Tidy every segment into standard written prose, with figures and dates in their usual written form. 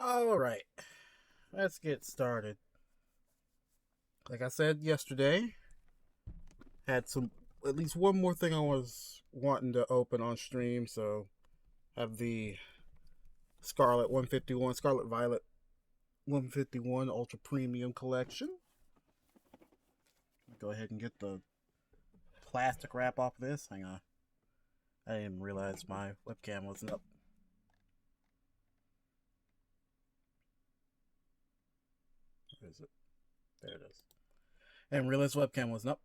Alright, let's get started. Like I said yesterday, had some at least one more thing I was wanting to open on stream, so have the Scarlet 151, Scarlet Violet 151 Ultra Premium Collection. Go ahead and get the plastic wrap off this. Hang on. I didn't even realize my webcam wasn't up. Where is it? There it is. I didn't realize webcam wasn't up.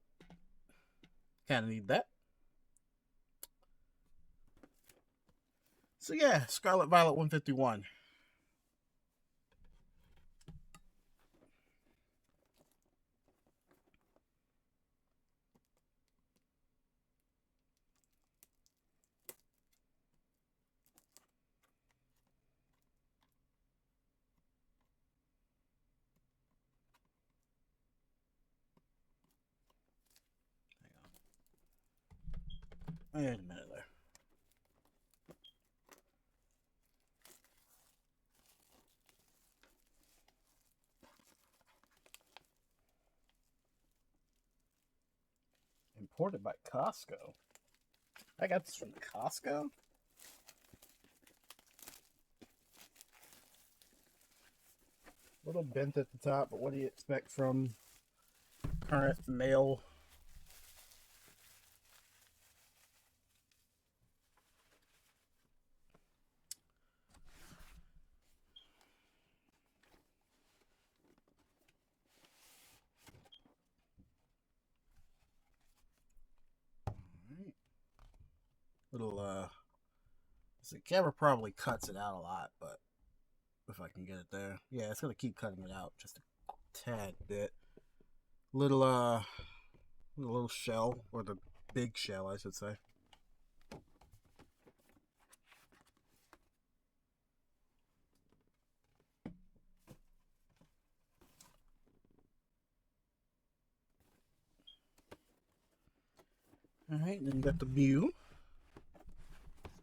Kind of need that. So yeah, Scarlet Violet 151. Wait a minute there. Imported by Costco. I got this from Costco. A little bent at the top, but what do you expect from current male? Right. Little the camera probably cuts it out a lot, but if I can get it there, yeah, it's gonna keep cutting it out just a tad bit. Little little shell, or the big shell, I should say. All right, then you got the Mew.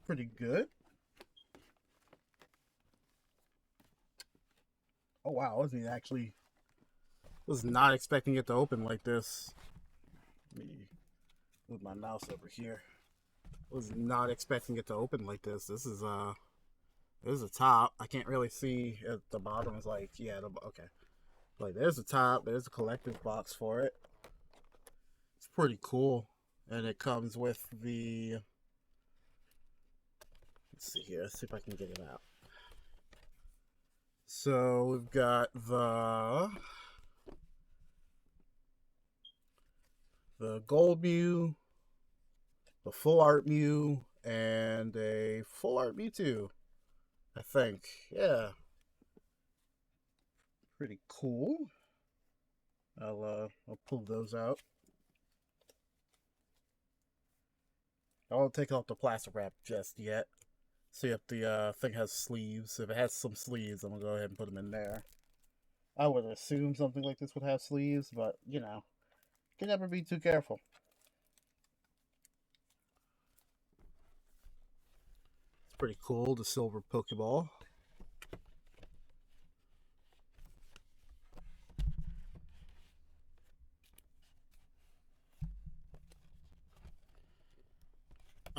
Pretty good. Oh wow, I wasn't actually was not expecting it to open like this. Let me move my mouse over here. Was not expecting it to open like this. There's a top. I can't really see at the bottom. Is like, yeah, okay. Like, there's the top. There's a collector's box for it. It's pretty cool, and it comes with the. Let's see here. Let's see if I can get it out. So we've got the gold Mew, the full art Mew, and a full art Mewtwo. I think, yeah, pretty cool. I'll pull those out. I won't take off the plastic wrap just yet. See if the thing has sleeves. If it has some sleeves, I'm gonna go ahead and put them in there. I would assume something like this would have sleeves, but you know, can never be too careful. It's pretty cool. The silver Pokeball.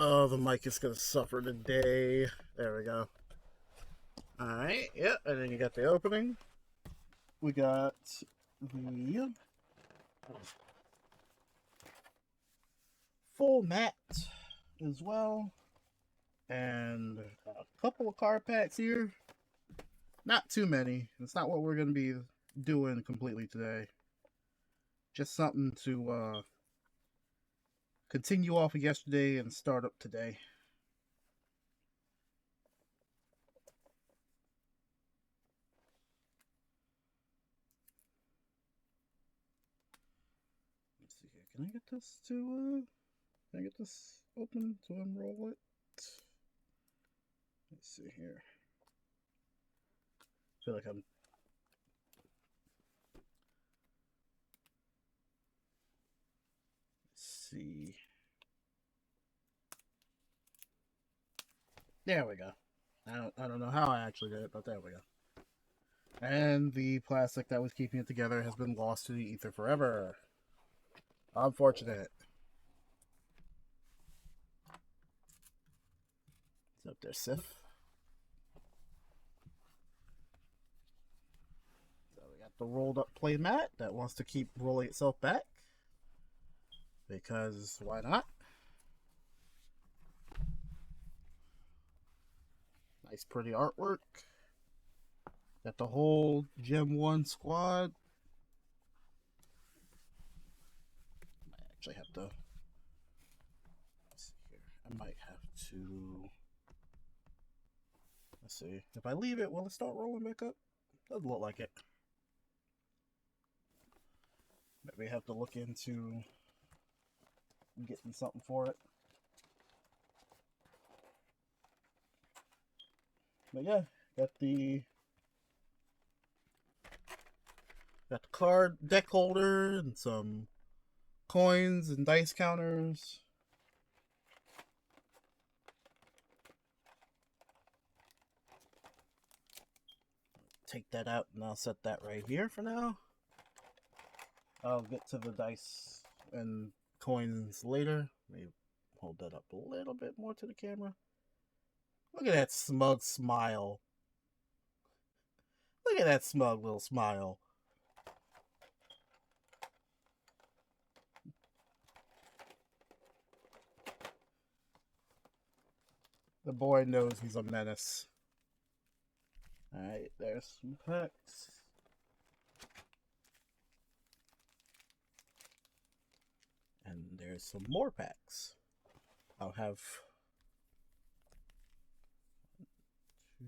Oh, the mic is gonna suffer today. There we go. All right, yeah, and then you got the opening. We got the full mat as well, and a couple of card packs here. Not too many. It's not what we're going to be doing completely today. Just something to continue off of yesterday and start up today. Let's see here. Can I get this to? Can I get this open to unroll it? Let's see here. I feel like I'm. Let's see. There we go. I don't know how I actually did it, but there we go. And the plastic that was keeping it together has been lost to the ether forever. Unfortunate. It's up there, Sif. So we got the rolled up play mat that wants to keep rolling itself back. Because why not? Nice pretty artwork. Got the whole Gem 1 squad. I actually have to. Let's see here. I might have to. Let's see. If I leave it, will it start rolling back up? Doesn't look like it. Maybe I have to look into getting something for it. But yeah, got the card deck holder and some coins and dice counters. Take that out and I'll set that right here for now. I'll get to the dice and coins later. Maybe hold that up a little bit more to the camera. Look at that smug smile. Look at that smug little smile. The boy knows he's a menace. Alright, there's some packs. And there's some more packs. I'll have 1,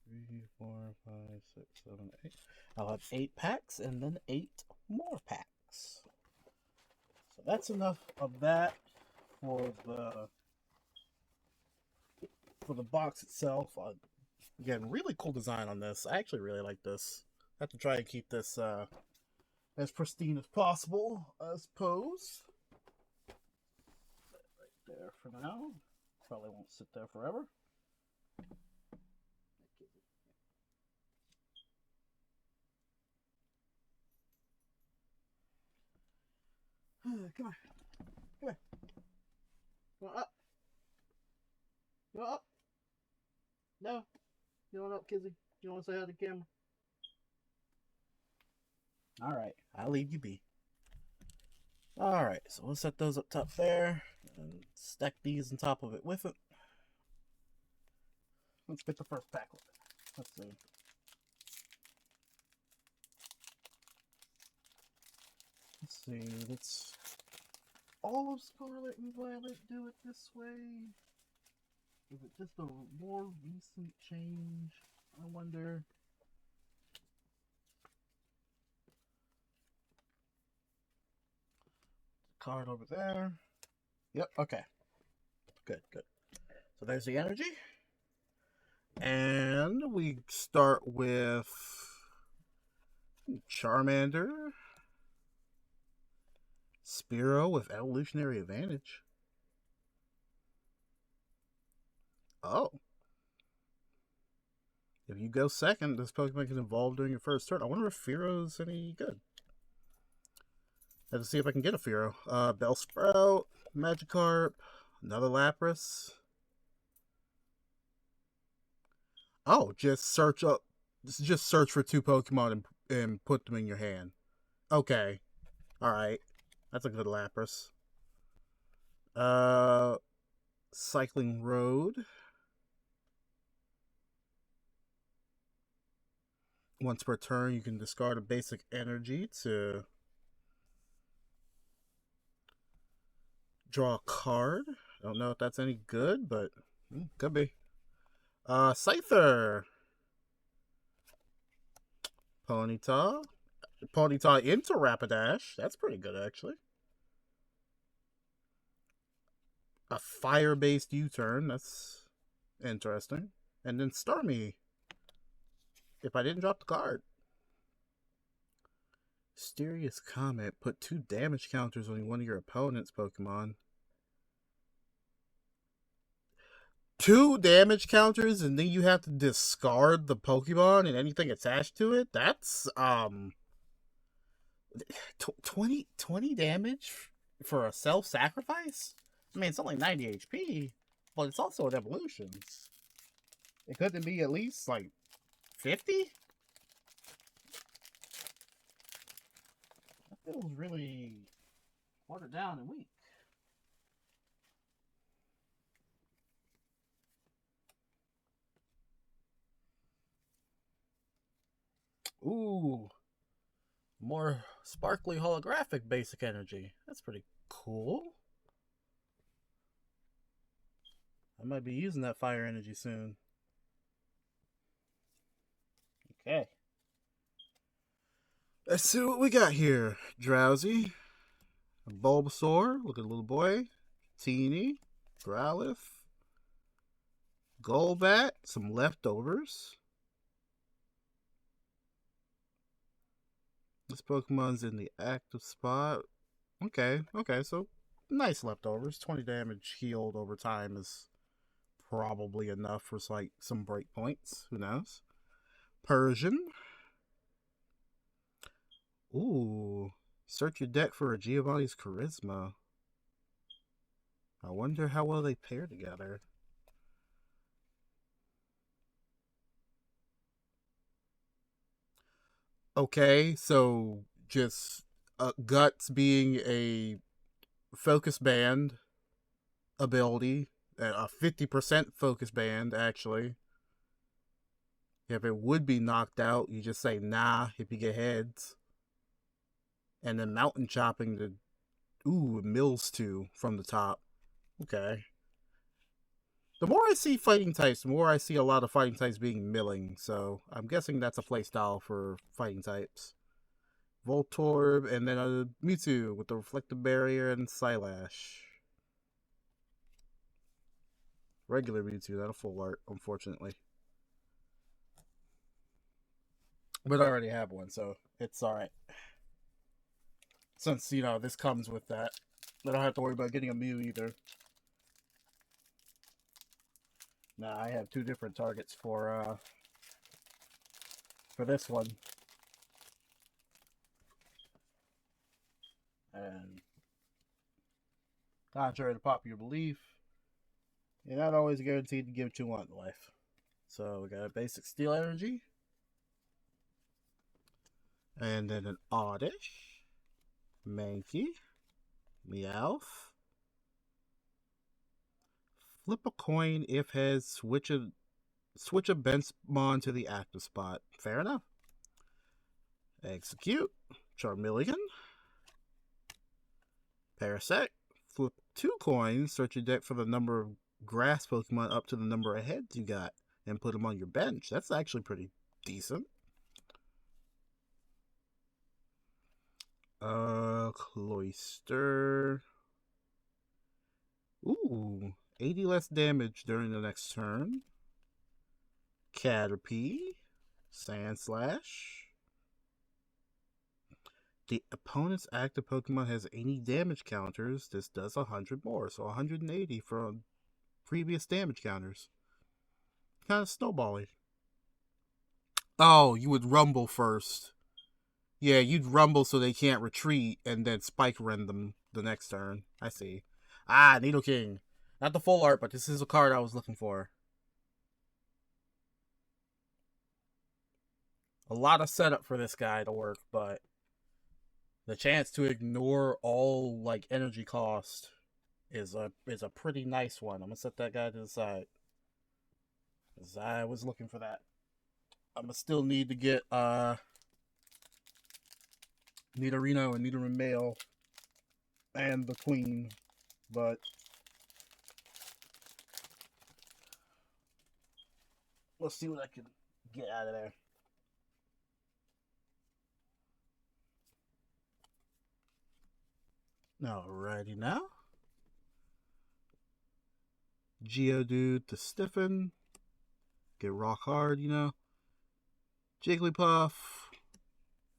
2, 3, 4, 5, 6, 7, 8. I'll have 8 packs and then 8 more packs. So that's enough of that for the box itself. Again, really cool design on this. I actually really like this. I have to try and keep this as pristine as possible, I suppose. Right there for now. Probably won't sit there forever. Come on. Come here. Go up. Go up. No. You don't up, Kizzy. You want to say hi to the camera? Alright. I'll leave you be. Alright. So we'll set those up top there. And stack these on top of it with it. Let's pick the first pack. Let's see. Let's all of Scarlet and Violet do it this way. Is it just a more recent change? I wonder. Card over there. Yep, okay. Good. So there's the energy. And we start with Charmander. Spearow with evolutionary advantage. Oh. If you go second, this Pokemon can evolve during your first turn. I wonder if Fearow's any good. I have to see if I can get a Fearow. Bellsprout, Magikarp, another Lapras. Oh, just search for 2 Pokemon and put them in your hand. Okay. Alright. That's a good Lapras. Cycling Road. Once per turn, you can discard a basic energy to draw a card. I don't know if that's any good, but could be. Scyther. Ponyta into Rapidash. That's pretty good, actually. A fire-based U-turn. That's interesting. And then Starmie. If I didn't drop the card. Mysterious Comet. Put 2 damage counters on one of your opponent's Pokemon. 2 damage counters, and then you have to discard the Pokemon and anything attached to it. That's 20 damage for a self-sacrifice. I mean, it's only 90 HP, but it's also an evolution. It couldn't be at least like 50. That feels really watered down and weak. Ooh, more sparkly holographic basic energy. That's pretty cool. I might be using that fire energy soon. Okay. Let's see what we got here. Drowsy, Bulbasaur, look at little boy, Teeny, Growlithe, Golbat, some leftovers. This Pokemon's in the active spot. Okay, so nice leftovers. 20 damage healed over time is probably enough for like some breakpoints. Who knows? Persian. Ooh. Search your deck for a Giovanni's Charisma. I wonder how well they pair together. Okay, so just Guts being a focus band ability, a 50% focus band, actually. If it would be knocked out, you just say nah if you get heads. And then mountain chopping the mills too from the top. Okay. The more I see fighting types, the more I see a lot of fighting types being milling, so I'm guessing that's a playstyle for fighting types. Voltorb, and then a Mewtwo with the Reflective Barrier and Psylash. Regular Mewtwo, not a full art, unfortunately. But I already have one, so it's alright. Since, this comes with that. I don't have to worry about getting a Mew either. Nah, I have 2 different targets for this one. And contrary to popular belief, you're not always guaranteed to get what you want in life. So we got a basic Steel Energy. And then an Oddish, Mankey, Meowth. Flip a coin if has switch a Bensmon to the active spot. Fair enough. Execute. Charmeleon. Parasect. Flip 2 coins. Search your deck for the number of grass Pokemon up to the number of heads you got and put them on your bench. That's actually pretty decent. Cloyster. Ooh, 80 less damage during the next turn. Caterpie. Sandslash. The opponent's active Pokemon has any damage counters. This does 100 more, so 180 from previous damage counters. Kind of snowbally. Oh, you would rumble first. Yeah, you'd rumble so they can't retreat, and then spike rend them the next turn. I see. Ah, Nidoking. Not the full art, but this is a card I was looking for. A lot of setup for this guy to work, but the chance to ignore all like energy cost is a pretty nice one. I'm gonna set that guy to the side, cause I was looking for that. I'm gonna still need to get Nidorino and Nidoran male and the queen, but let's see what I can get out of there. Alrighty now. Geodude to stiffen. Get rock hard, Jigglypuff.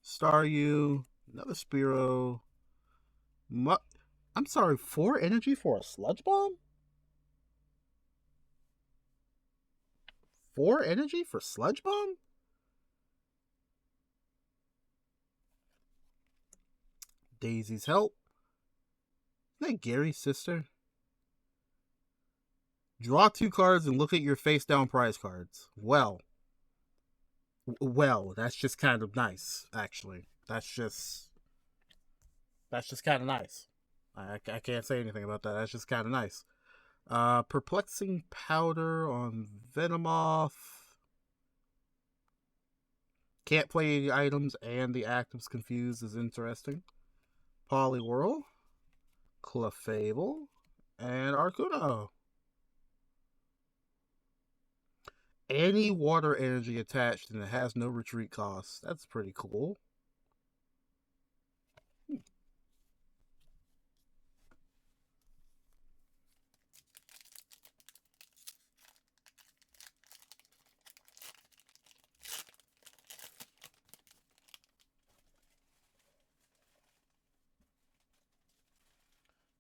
Staryu. Another Spearow. I'm sorry, 4 energy for a Sludge Bomb? 4 energy for Sludge Bomb? Daisy's Help. Isn't that Gary's sister? Draw 2 cards and look at your face down prize cards. Well, that's just kind of nice, actually. That's just kind of nice. I can't say anything about that. That's just kind of nice. Perplexing Powder on Venomoth. Can't play any items and the actives confused is interesting. Poliwhirl, Clefable, and Arcuno. Any water energy attached and it has no retreat cost. That's pretty cool.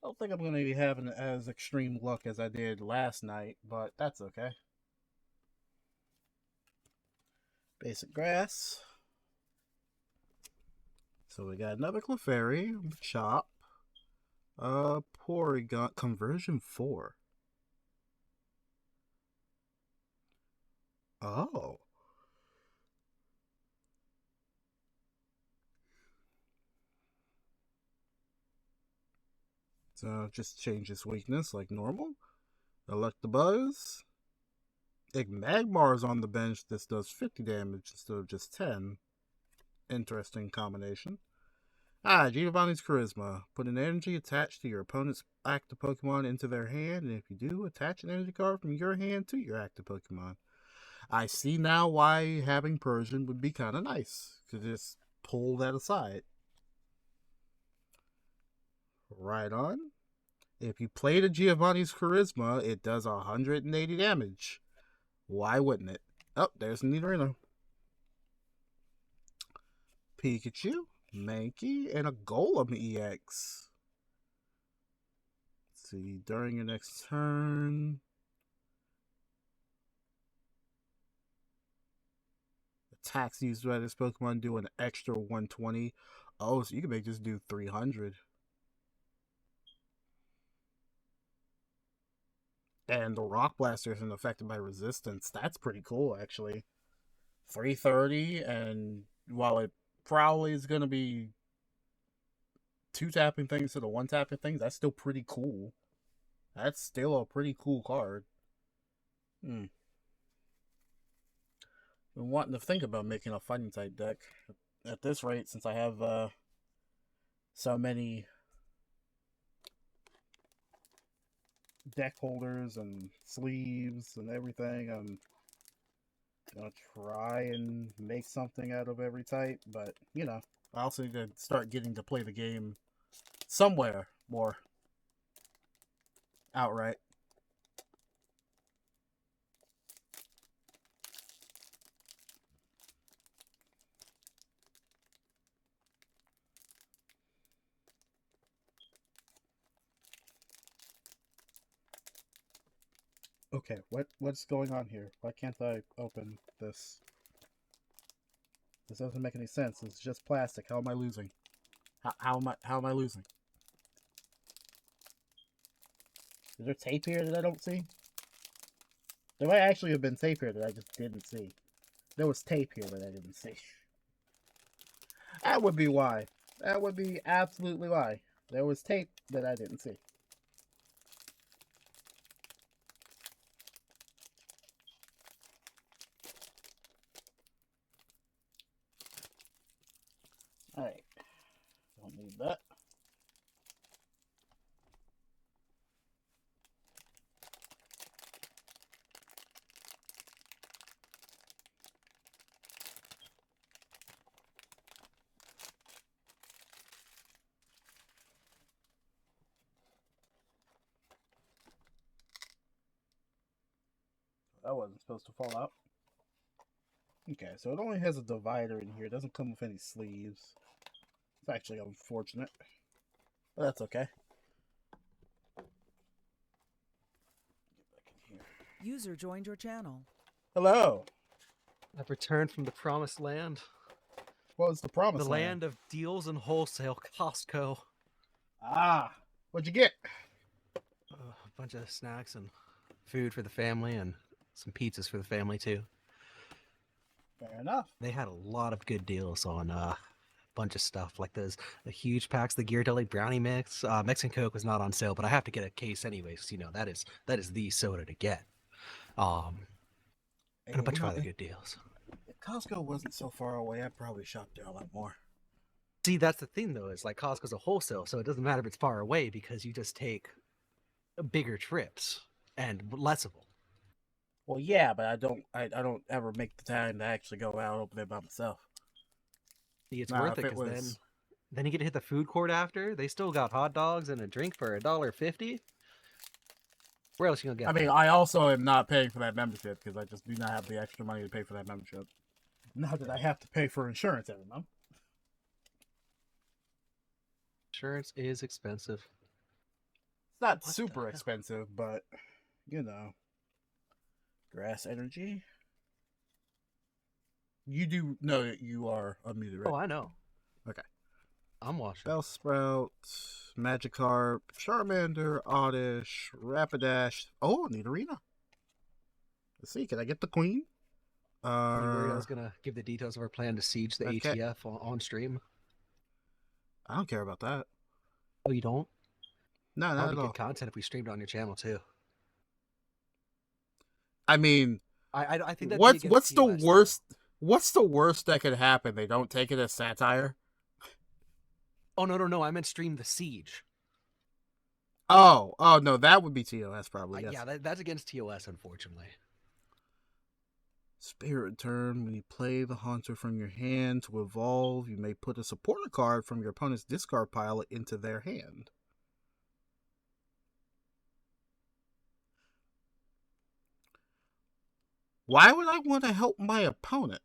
I don't think I'm going to be having as extreme luck as I did last night, but that's okay. Basic Grass. So we got another Clefairy, Chop, Porygon, Conversion 4. Oh. So just change its weakness like normal. Electabuzz. If Magmar's on the bench, this does 50 damage instead of just 10. Interesting combination. Giovanni's Charisma. Put an energy attached to your opponent's active Pokemon into their hand, and if you do, attach an energy card from your hand to your active Pokemon. I see now why having Persian would be kind of nice. To just pull that aside. Right on. If you played a Giovanni's Charisma, it does 180 damage. Why wouldn't it? Oh, there's Nidorino. Pikachu, Mankey, and a Golem EX. Let's see, during your next turn. Attacks used by this Pokemon do an extra 120. Oh, so you can make this do 300. And the Rock Blaster isn't affected by resistance. That's pretty cool, actually. 330, and while it probably is going to be 2-tapping things to the 1-tapping things, that's still pretty cool. That's still a pretty cool card. Been wanting to think about making a fighting type deck. At this rate, since I have so many deck holders and sleeves and everything, I'm gonna try and make something out of every type, but you know, I also need to start getting to play the game somewhere more outright. Okay, what's going on here? Why can't I open this? This doesn't make any sense. It's just plastic. How am I losing? How am I losing? Is there tape here that I don't see? There might actually have been tape here that I just didn't see. There was tape here that I didn't see. That would be why. That would be absolutely why. There was tape that I didn't see. Alright. Don't need that. That wasn't supposed to fall out. Okay, so it only has a divider in here. It doesn't come with any sleeves. It's actually unfortunate. But that's okay. User joined your channel. Hello. I've returned from the promised land. What was the The promised land of deals and wholesale, Costco. Ah, what'd you get? A bunch of snacks and food for the family and some pizzas for the family too. Fair enough. They had a lot of good deals on a bunch of stuff like those the huge packs, the Ghirardelli brownie mix. Mexican Coke was not on sale, but I have to get a case anyways. 'Cause, you know that is the soda to get. And a Hey, bunch of other good deals. if Costco wasn't so far away, I'd probably shop there a lot more. See, that's the thing though, is like Costco's a wholesale, so it doesn't matter if it's far away because you just take bigger trips and less of them. Well, yeah, but I don't ever make the time to actually go out over there by myself. See, it's Now, worth if it it because was, then you get to hit the food court after. They still got hot dogs and a drink for $1.50. Where else you gonna I get mean, that? I also am not paying for that membership because I just do not have the extra money to pay for that membership. Now that I have to pay for insurance every month. Insurance is expensive. It's not What super the hell? expensive, but you know, grass energy. You do know that you are unmuted, right? Oh, I know. Okay. I'm watching. Bellsprout, Magikarp, Charmander, Oddish, Rapidash. Oh, Nidorina. Let's see. Can I get the queen? Are you worried I was gonna give the details of our plan to siege the Okay. ATF on stream? I don't care about that. Oh, you don't? No, That not would be at good all. content if we streamed on your channel too. I mean, I think that'd be against what's the TOS though. worst? What's the worst that could happen? They don't take it as satire. Oh no! I meant stream the siege. Oh no, that would be TOS probably. Yes. Yeah, that's against TOS, unfortunately. Spirit Return. When you play the Haunter from your hand to evolve, you may put a supporter card from your opponent's discard pile into their hand. Why would I want to help my opponent?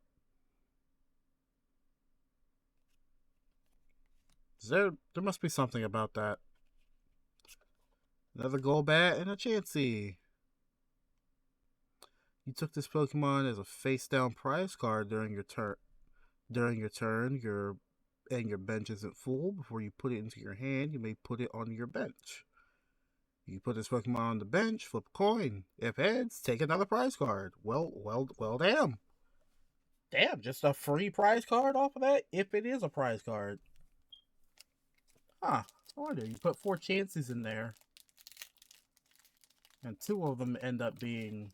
There must be something about that. Another Golbat and a Chansey. You took this Pokemon as a face-down prize card during your turn. Your bench isn't full. Before you put it into your hand, you may put it on your bench. You put this Pokemon on the bench, flip a coin. If heads, take another prize card. Well, damn. Damn, just a free prize card off of that? If it is a prize card. Huh. I wonder, you put 4 chances in there. And 2 of them end up being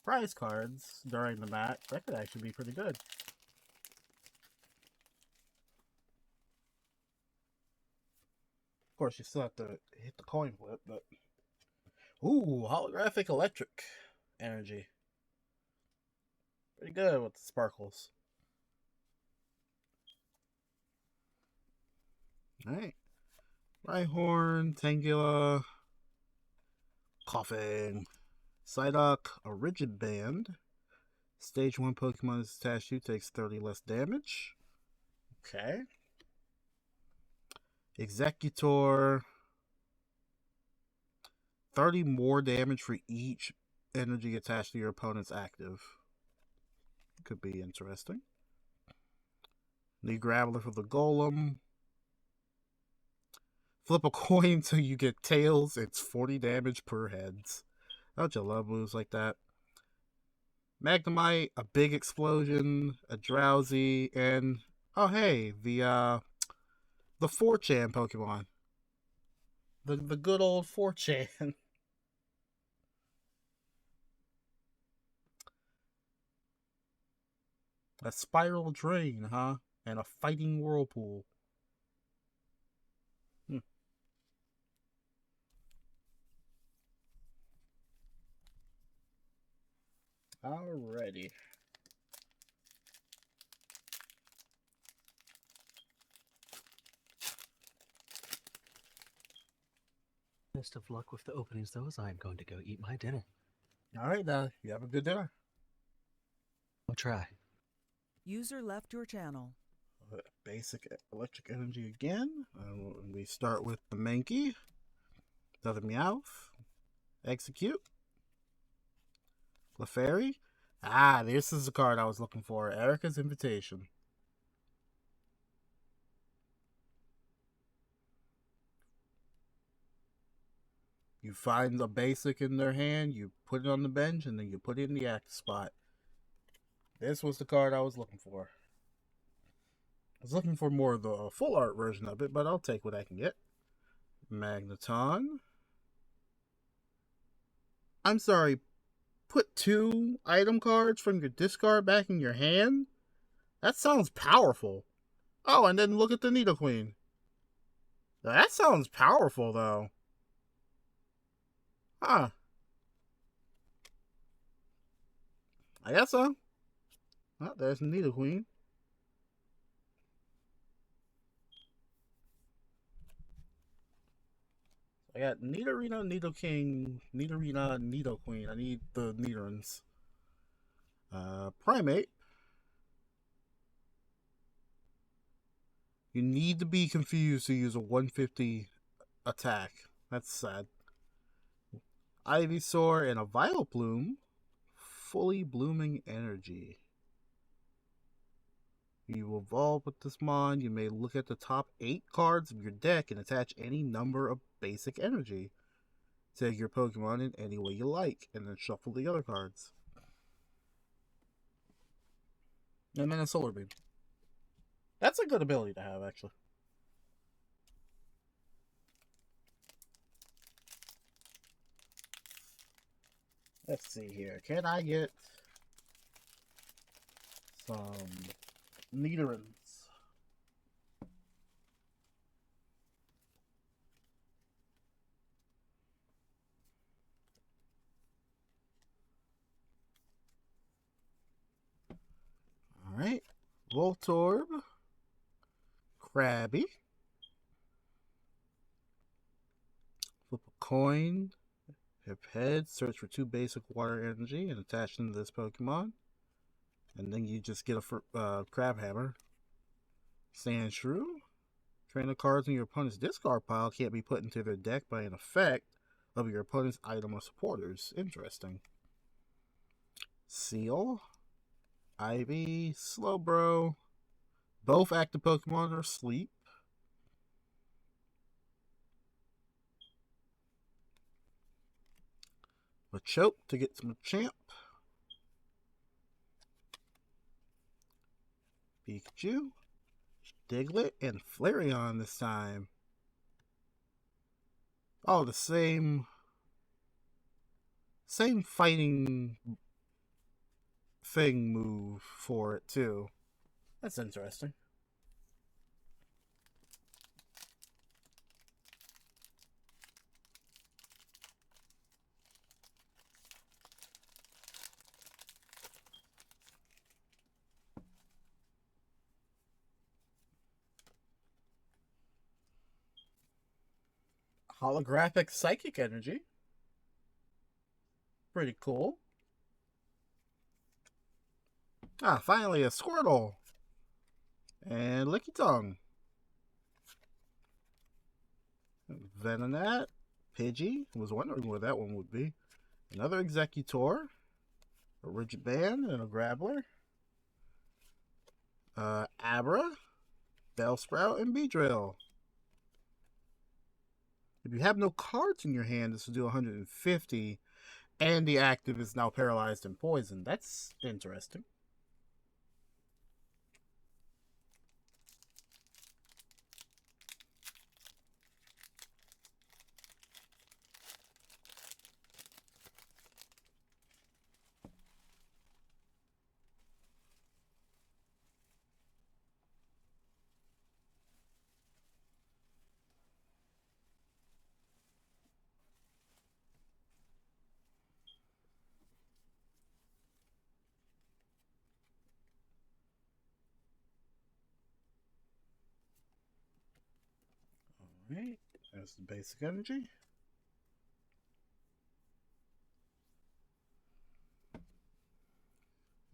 prize cards during the match. That could actually be pretty good. Of course, you still have to hit the coin flip, but... Ooh, holographic electric energy. Pretty good with the sparkles. Alright. Rhyhorn, Tangela, Coughing, Psyduck, a Rigid Band. Stage 1 Pokemon is attached to takes 30 less damage. Okay. Executor, 30 more damage for each energy attached to your opponent's active. Could be interesting. Need Graveler for the Golem. Flip a coin till you get tails. It's 40 damage per heads. Don't you love moves like that? Magnemite, a big explosion, a Drowsy, and oh hey, the 4chan Pokemon. The good old 4chan. A Spiral Drain, huh? And a Fighting Whirlpool. Alrighty. Best of luck with the openings, though, as I'm going to go eat my dinner. Alright, you have a good dinner. I'll try. User left your channel. Basic electric energy again. We start with the Mankey. Another Meowth. Execute. Clefairy? Ah, this is the card I was looking for. Erica's Invitation. You find the basic in their hand, you put it on the bench, and then you put it in the active spot. This was the card I was looking for. I was looking for more of the full art version of it, but I'll take what I can get. Magneton. I'm sorry, put 2 item cards from your discard back in your hand? That sounds powerful. Oh, and then look at the Nidoqueen. That sounds powerful, though. Huh. I guess so. Oh, there's Nidoqueen. I got Nidorino, Nidoking, Nidorina, Nidoqueen. I need the Nidorins. Primate. You need to be confused to use a 150 attack. That's sad. Ivysaur and a Vileplume. Fully blooming energy. You evolve with this mon. You may look at the top 8 cards of your deck and attach any number of basic energy. Take your Pokemon in any way you like, and then shuffle the other cards. And then a Solar Beam. That's a good ability to have, actually. Let's see here. Can I get some Nidorins? Alright. Voltorb. Krabby. Flip a coin. Hip head. Search for 2 basic water energy and attach them to this Pokemon. And then you just get a Crab Hammer. Sandshrew. Trainer cards in your opponent's discard pile can't be put into their deck by an effect of your opponent's item or supporters. Interesting. Seal. Ivy. Slowbro. Both active Pokemon are asleep. A choke to get some champ. Pikachu. Diglett and Flareon this time. Oh, the same fighting thing move for it too. That's interesting. Holographic Psychic Energy. Pretty cool. Ah, finally a Squirtle. And Licky Tongue. Venonat. Pidgey. Was wondering where that one would be. Another Executor. A Rigid Band and a Grappler. Abra. Bellsprout and Beedrill. If you have no cards in your hand, this will do 150. And the active is now paralyzed and poisoned. That's interesting. Alright, there's the basic energy.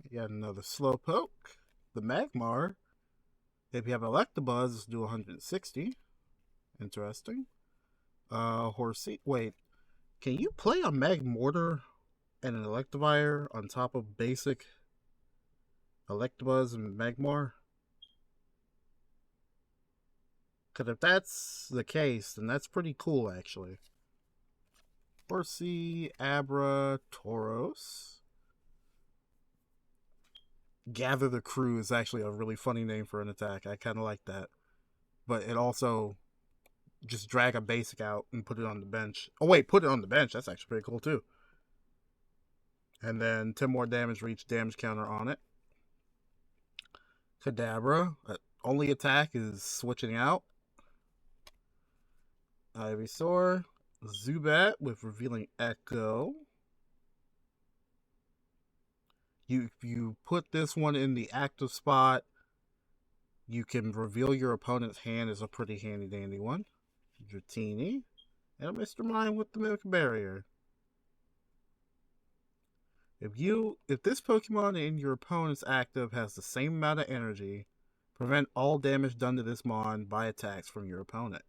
You got another Slowpoke. The Magmar. If you have Electabuzz, do 160. Interesting. Horsey. Wait, can you play a Magmortar and an Electivire on top of basic Electabuzz and Magmar? Because if that's the case, then that's pretty cool, actually. Horsey, Abra, Tauros. Gather the Crew is actually a really funny name for an attack. I kind of like that. But it also just drag a basic out and put it on the bench. Oh, wait, put it on the bench. That's actually pretty cool, too. And then 10 more damage for each damage counter on it. Kadabra. Only attack is switching out. Ivysaur. Zubat with Revealing Echo. You put this one in the active spot, you can reveal your opponent's hand as a pretty handy dandy one. Dratini. And a Mr. Mime with the Mimic Barrier. If this Pokemon in your opponent's active has the same amount of energy, prevent all damage done to this mon by attacks from your opponent.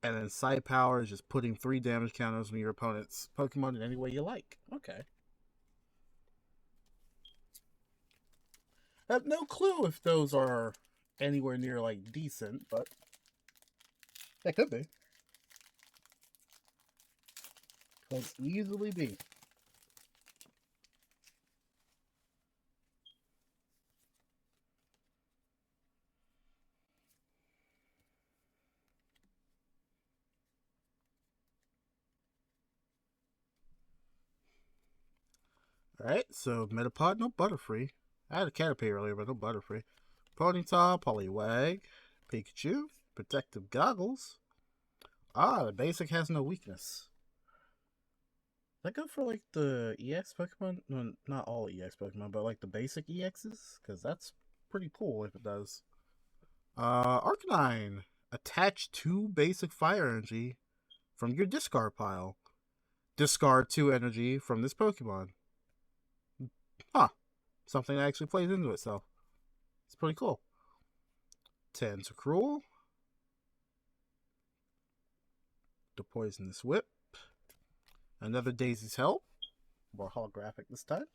And then Psi Power is just putting 3 damage counters on your opponent's Pokemon in any way you like. Okay. I have no clue if those are anywhere near, like, decent, but they could be. Could easily be. Alright, so Metapod, no Butterfree. I had a Caterpie earlier, but no Butterfree. Ponyta, Poliwag, Pikachu, Protective Goggles. Ah, the basic has no weakness. Does that go for, like, the EX Pokemon? No, not all EX Pokemon, but, like, the basic EXs? Because that's pretty cool if it does. Arcanine. Attach 2 basic fire energy from your discard pile. Discard 2 energy from this Pokemon. Huh. Something that actually plays into itself. It's pretty cool. Tentacruel. The Poisonous Whip. Another Daisy's Help. More holographic this time.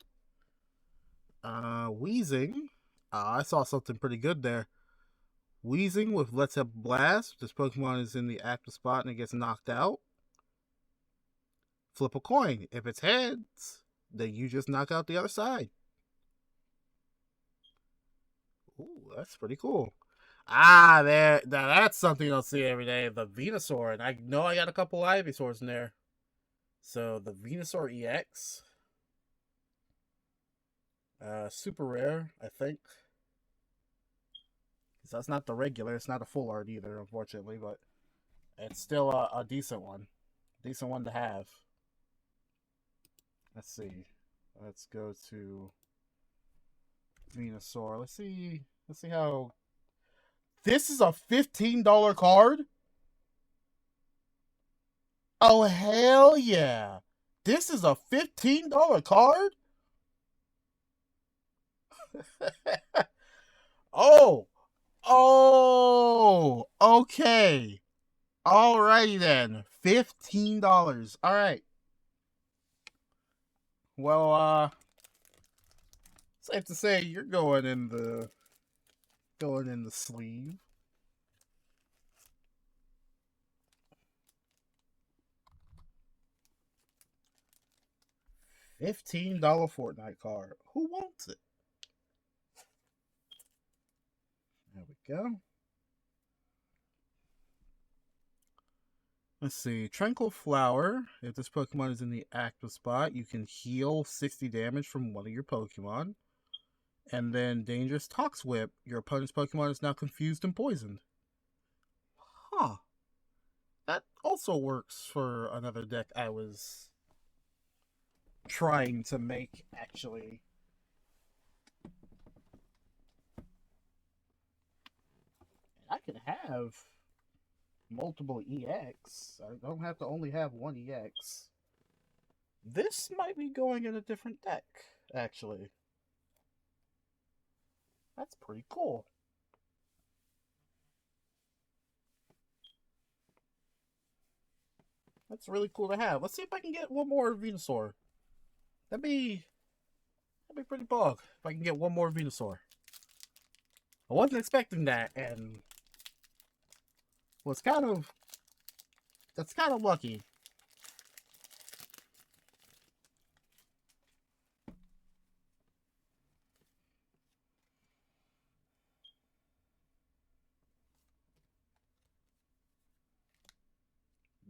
Wheezing. I saw something pretty good there. Wheezing with Let's Have Blast. This Pokemon is in the active spot and it gets knocked out. Flip a coin. If it's heads, then you just knock out the other side. Ooh, that's pretty cool. Ah, there. Now that's something I'll see every day. The Venusaur. And I know I got a couple Ivysaurs in there. So the Venusaur EX. Super rare, I think. So that's not the regular. It's not a full art either, unfortunately, but it's still a decent one. Decent one to have. Let's see. Let's go to Venusaur. Let's see how. This is a $15 card? Oh, hell yeah. This is a $15 card? Oh. Oh. Okay. Alrighty then. $15. Alright. Well, safe to say you're going in the sleeve. $15 Fortnite card. Who wants it? There we go. Let's see. Tranquil Flower. If this Pokemon is in the active spot, you can heal 60 damage from one of your Pokemon. And then Dangerous Tox Whip. Your opponent's Pokemon is now confused and poisoned. Huh. That also works for another deck I was trying to make, actually. I can have multiple EX. I don't have to only have one EX. This might be going in a different deck, actually. That's pretty cool. That's really cool to have. Let's see if I can get one more Venusaur. that'd be pretty bog if I can get one more Venusaur. I wasn't expecting that, and was kind of that's kind of lucky.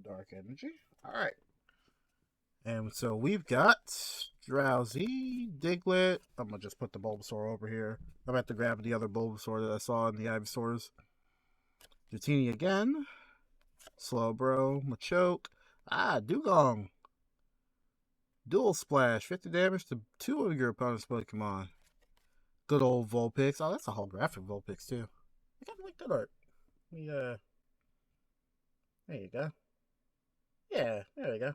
Dark energy. All right. And so we've got Drowsy, Diglett. I'm going to just put the Bulbasaur over here. I'm about to grab the other Bulbasaur that I saw in the Ivysaurs. Dratini again. Slowbro, Machoke. Dugong. Dual Splash. 50 damage to 2 of your opponent's Pokemon. Good old Vulpix. Oh, that's a holographic Vulpix, too. I kind of like that art. There you go. Yeah, there you go.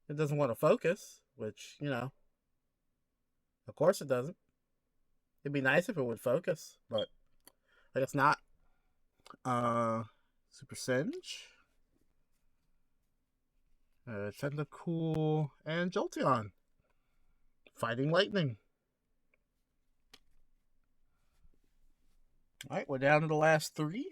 It doesn't want to focus, which, of course it doesn't. It'd be nice if it would focus, but I guess not. Super Singe. Tentacool and Jolteon. Fighting Lightning. Alright, we're down to the last 3.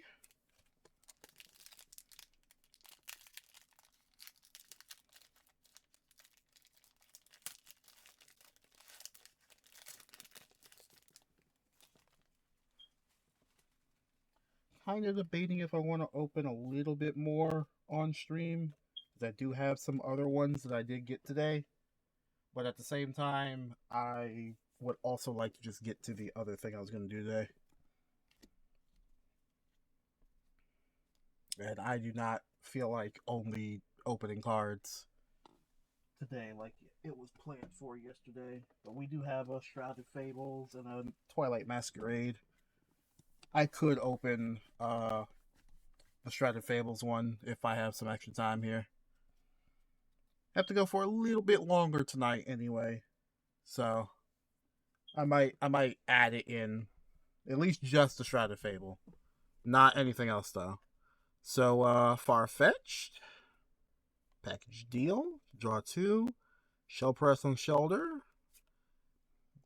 Kind of debating if I want to open a little bit more on stream, because I do have some other ones that I did get today. But at the same time, I would also like to just get to the other thing I was going to do today. And I do not feel like only opening cards today like it was planned for yesterday. But we do have a Shrouded Fables and a Twilight Masquerade. I could open the Shrouded Fables one if I have some extra time here. Have to go for a little bit longer tonight anyway. So I might add it in. At least just the Shrouded Fable. Not anything else though. So Farfetch'd. Package deal. Draw 2. Shell Press on Shoulder.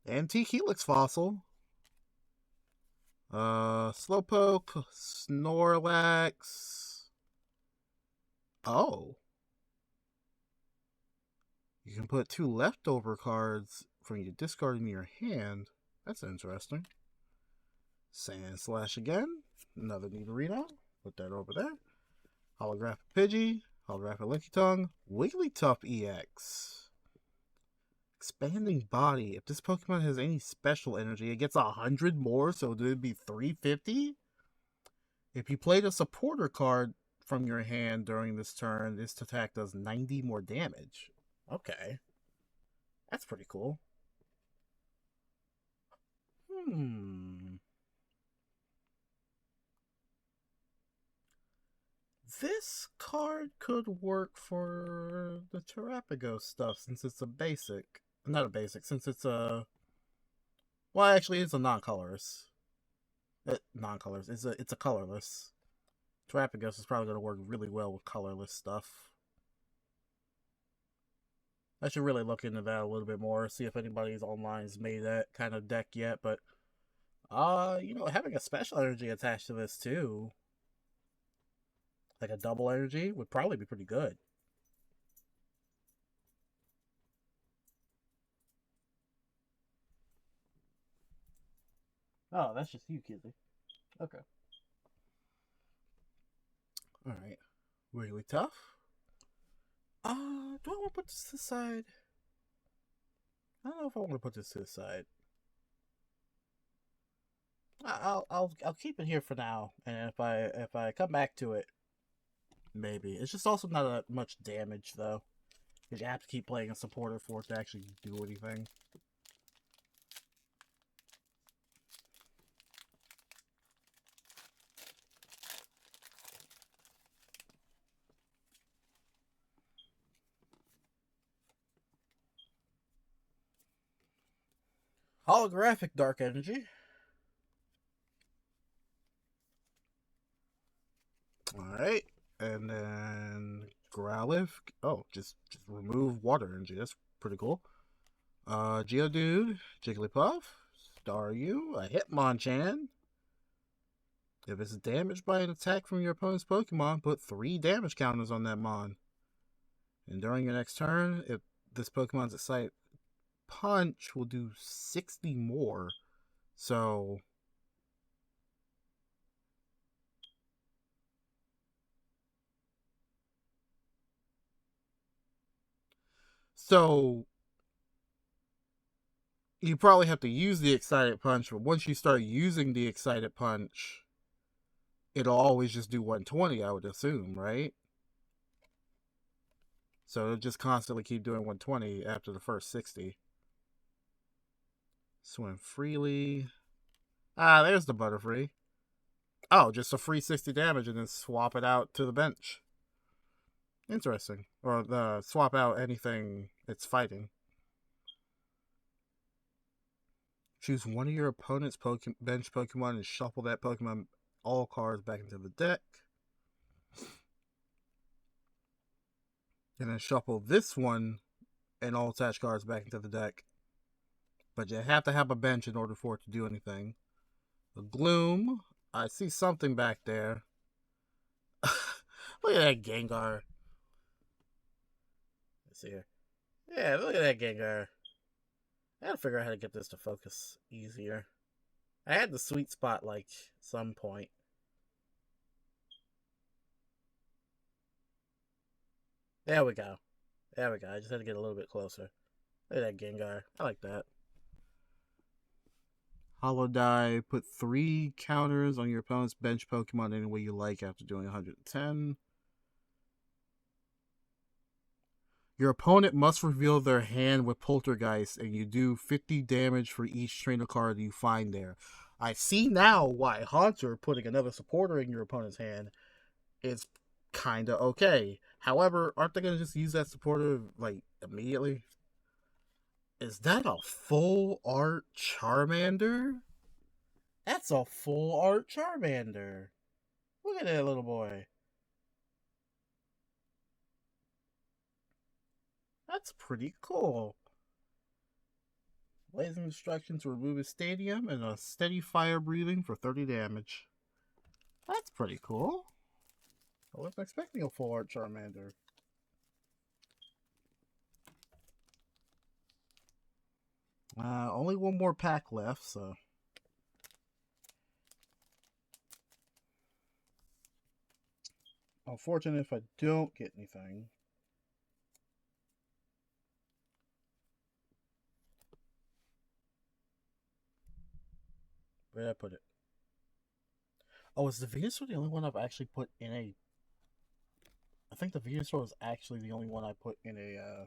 Antique Helix Fossil. Slowpoke. Snorlax. Oh. You can put 2 leftover cards from your discard in your hand. That's interesting. Sandslash again. Another Nidorino. Put that over there. Holographic Pidgey. Holographic Lickitung. Wigglytuff EX. Expanding Body. If this Pokemon has any special energy, it gets 100 more, so it would be 350? If you played a supporter card from your hand during this turn, this attack does 90 more damage. Okay. That's pretty cool. This card could work for the Terapagos stuff since it's a basic. Not a basic, since it's a... Well, actually, it's a non-colorless. Non-colors. It's a colorless. Terapagos is probably going to work really well with colorless stuff. I should really look into that a little bit more, see if anybody's online's made that kind of deck yet, but having a special energy attached to this too, like a double energy, would probably be pretty good. Oh, that's just you, Kizzy. Okay. Alright. Wigglytuff. Do I want to put this to the side? I don't know if I want to put this to the side. I'll keep it here for now, and if I come back to it, maybe. It's just also not that much damage though. Because you have to keep playing a supporter for it to actually do anything. Holographic Dark Energy. Alright. And then Growlithe. Oh, just remove water energy. That's pretty cool. Geodude, Jigglypuff, Staryu, a Hitmonchan. If it's damaged by an attack from your opponent's Pokemon, put 3 damage counters on that Mon. And during your next turn, if this Pokemon's Excited Punch will do 60 more. So you probably have to use the Excited Punch, but once you start using the Excited Punch, it'll always just do 120, I would assume, right? So it'll just constantly keep doing 120 after the first 60. Swim freely. Ah, there's the Butterfree. Oh, just a free 60 damage and then swap it out to the bench. Interesting. Or swap out anything it's fighting. Choose one of your opponent's bench Pokemon and shuffle that Pokemon all cards back into the deck. And then shuffle this one and all attached cards back into the deck. But you have to have a bench in order for it to do anything. The Gloom. I see something back there. Look at that Gengar. Let's see here. Yeah, look at that Gengar. I gotta figure out how to get this to focus easier. I had the sweet spot like some point. There we go. There we go. I just had to get a little bit closer. Look at that Gengar. I like that. Hollow Die. Put 3 counters on your opponent's bench Pokemon any way you like after doing 110. Your opponent must reveal their hand with Poltergeist, and you do 50 damage for each trainer card you find there. I see now why Haunter putting another supporter in your opponent's hand is kinda okay. However, aren't they gonna just use that supporter like immediately? Is that a full art Charmander? That's a full art Charmander. Look at that little boy. That's pretty cool. Blazing instructions to remove his stadium and a steady fire breathing for 30 damage. That's pretty cool. I wasn't expecting a full art Charmander. Only one more pack left, so. Unfortunate if I don't get anything. Where did I put it? Oh, is the Venusaur the only one I've actually put in a... I think the Venusaur was actually the only one I put in a...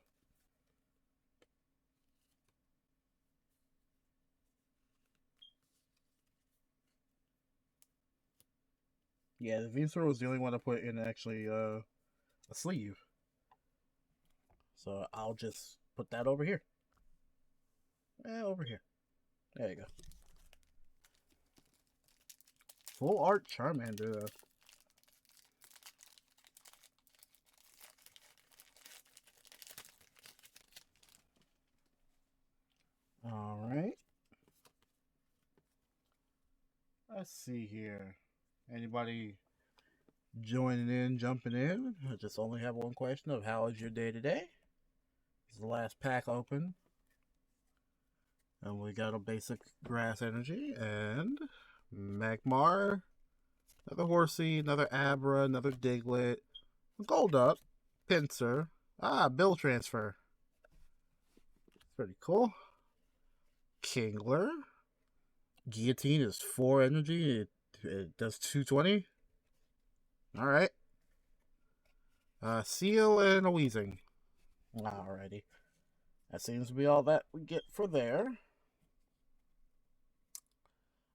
Yeah, the Venusaur was the only one I put in actually a sleeve. So I'll just put that over here. Over here. There you go. Full art Charmander, though. Alright. Let's see here. Anybody joining in, jumping in? I just only have one question of how is your day today? It's the last pack open. And we got a basic grass energy and Magmar, another Horsey, another Abra, another Diglett, Gold Up, Pinsir, Bill Transfer. Pretty cool. Kingler. Guillotine is 4 energy. It does 220. Alright. Seal and a Weezing. Alrighty. That seems to be all that we get for there.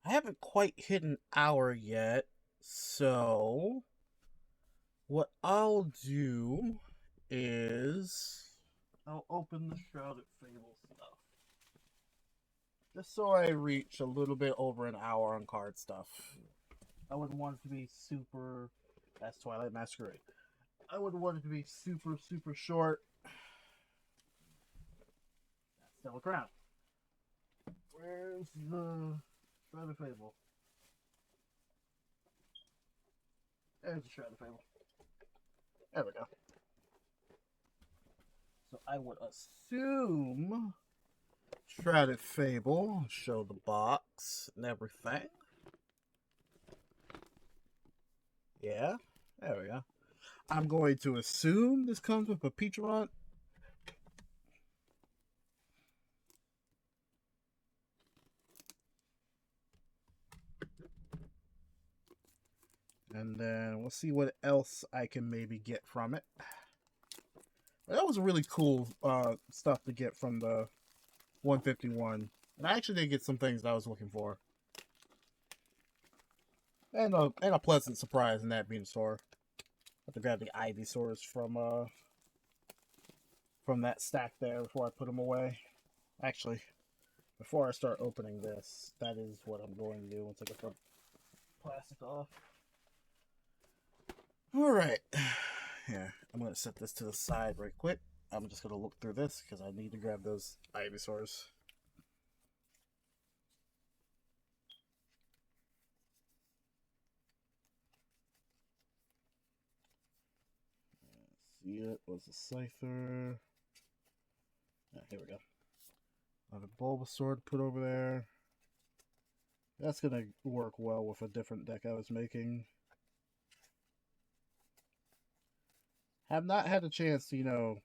I haven't quite hit an hour yet, so what I'll do is I'll open the Shrouded Fable stuff. Just so I reach a little bit over an hour on card stuff. I wouldn't want it to be super... That's Twilight Masquerade. I wouldn't want it to be super, super short. Still a crown. Where's the Shroud of Fable? There's the Shroud of Fable. There we go. So I would assume Shrouded Fable, show the box and everything. Yeah, there we go. I'm going to assume this comes with a Peachron. And then we'll see what else I can maybe get from it. That was really cool stuff to get from the 151. And I actually did get some things that I was looking for. And a pleasant surprise in that being the store. I have to grab the Ivysaurs from that stack there before I put them away. Actually, before I start opening this, that is what I'm going to do once I get the plastic off. Alright. Yeah, I'm going to set this to the side right quick. I'm just going to look through this because I need to grab those Ivysaurs. See it was a Scyther. Here we go. Another Bulbasaur to put over there. That's going to work well with a different deck I was making. Have not had a chance to,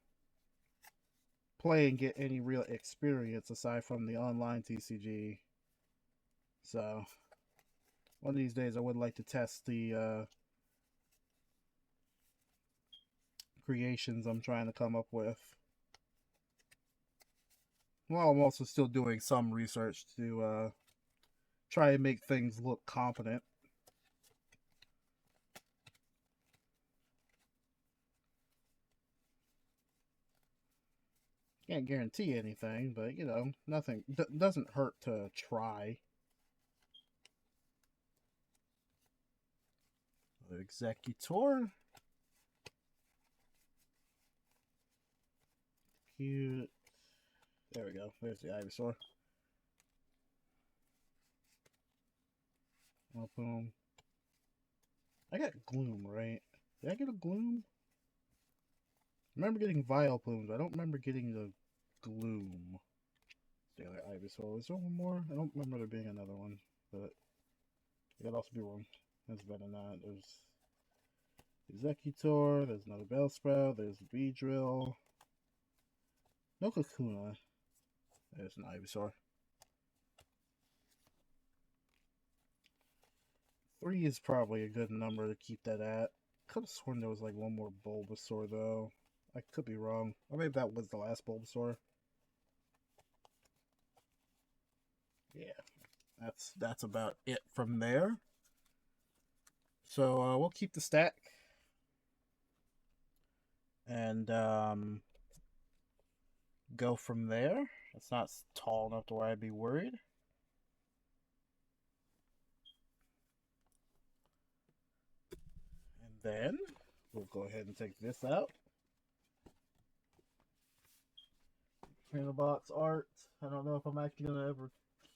play and get any real experience aside from the online TCG. So, one of these days I would like to test the creations I'm trying to come up with. Well, I'm also still doing some research to try and make things look competent. Can't guarantee anything, but nothing doesn't hurt to try. Executor. Cute. There we go. There's the Ivysaur. Boom. I got Gloom, right? Did I get a Gloom? I remember getting Vileplumes. I don't remember getting the Gloom. The other Ivysaur. Was there one more? I don't remember there being another one, but I could also be wrong. That's better than that. There's Executor. There's another Bellsprout. There's Beedrill. No Kakuna. There's an Ivysaur. 3 is probably a good number to keep that at. Could have sworn there was like one more Bulbasaur though. I could be wrong. Or maybe that was the last Bulbasaur. Yeah, that's about it from there. So we'll keep the stack. And go from there. It's not tall enough to where I'd be worried. And then we'll go ahead and take this out. Trainer box art. I don't know if I'm actually gonna ever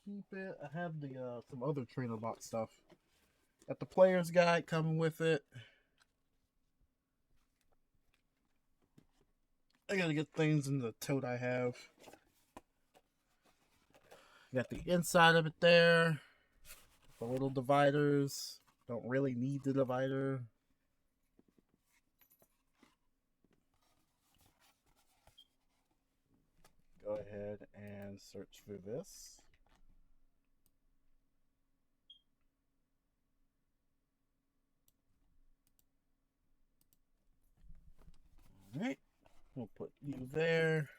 keep it. I have the some other trainer box stuff. Got the player's guide coming with it. I gotta get things in the tote I have. Got the inside of it there. The little dividers. Don't really need the divider. Go ahead and search for this. Alright. We'll put you there.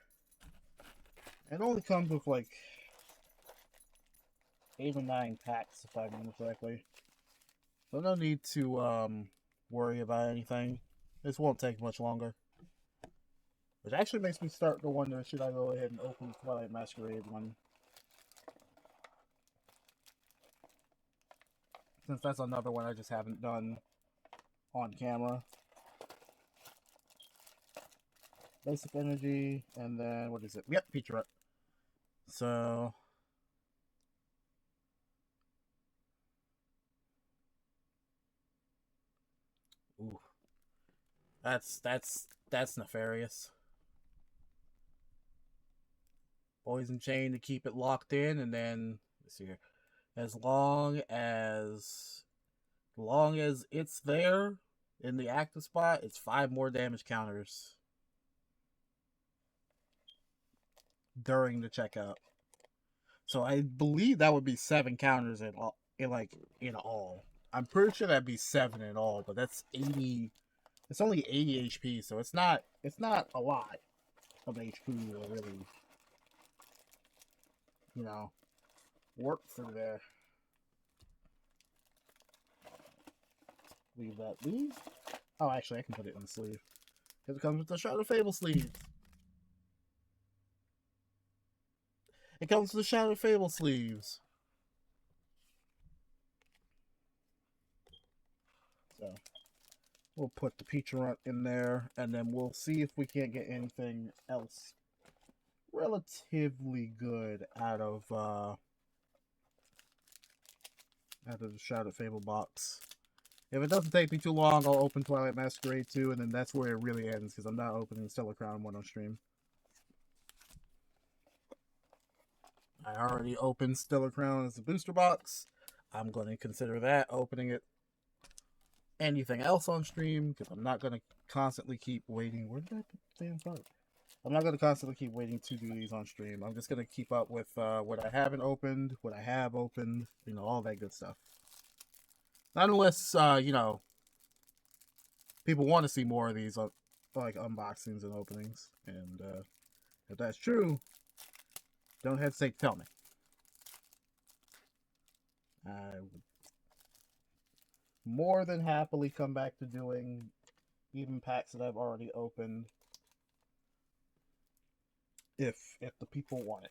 It only comes with like 8 or 9 packs, if I remember correctly. So no need to worry about anything. This won't take much longer. Which actually makes me start to wonder, should I go ahead and open the Twilight Masquerade one? Since that's another one I just haven't done on camera. Basic Energy, and then, what is it? Yep, Featurette. So ooh, that's nefarious. Poison chain to keep it locked in, and then let's see here. As long as it's there in the active spot, it's 5 more damage counters during the checkout. So I believe that would be 7 counters in all, in all. I'm pretty sure that'd be 7 in all, but that's 80. It's only 80 HP, so it's not a lot of HP to really, you know, work through there. Leave that leave. Oh, actually, I can put it in the sleeve because it comes with the Shadow Fable sleeve. It comes with the Shadow Fable sleeves. So we'll put the Peacherunt in there, and then we'll see if we can't get anything else relatively good out of the Shadow Fable box. If it doesn't take me too long, I'll open Twilight Masquerade 2, and then that's where it really ends, because I'm not opening Stellar Crown 1 on stream. I already opened Stellar Crown as a booster box. I'm going to consider that opening it. Anything else on stream, because I'm not going to constantly keep waiting. Where did I put the damn card? I'm not going to constantly keep waiting to do these on stream. I'm just going to keep up with what I haven't opened, what I have opened, you know, all that good stuff. Not unless, you know, people want to see more of these like unboxings and openings. And if that's true, don't hesitate to tell me. I would more than happily come back to doing even packs that I've already opened if the people want it.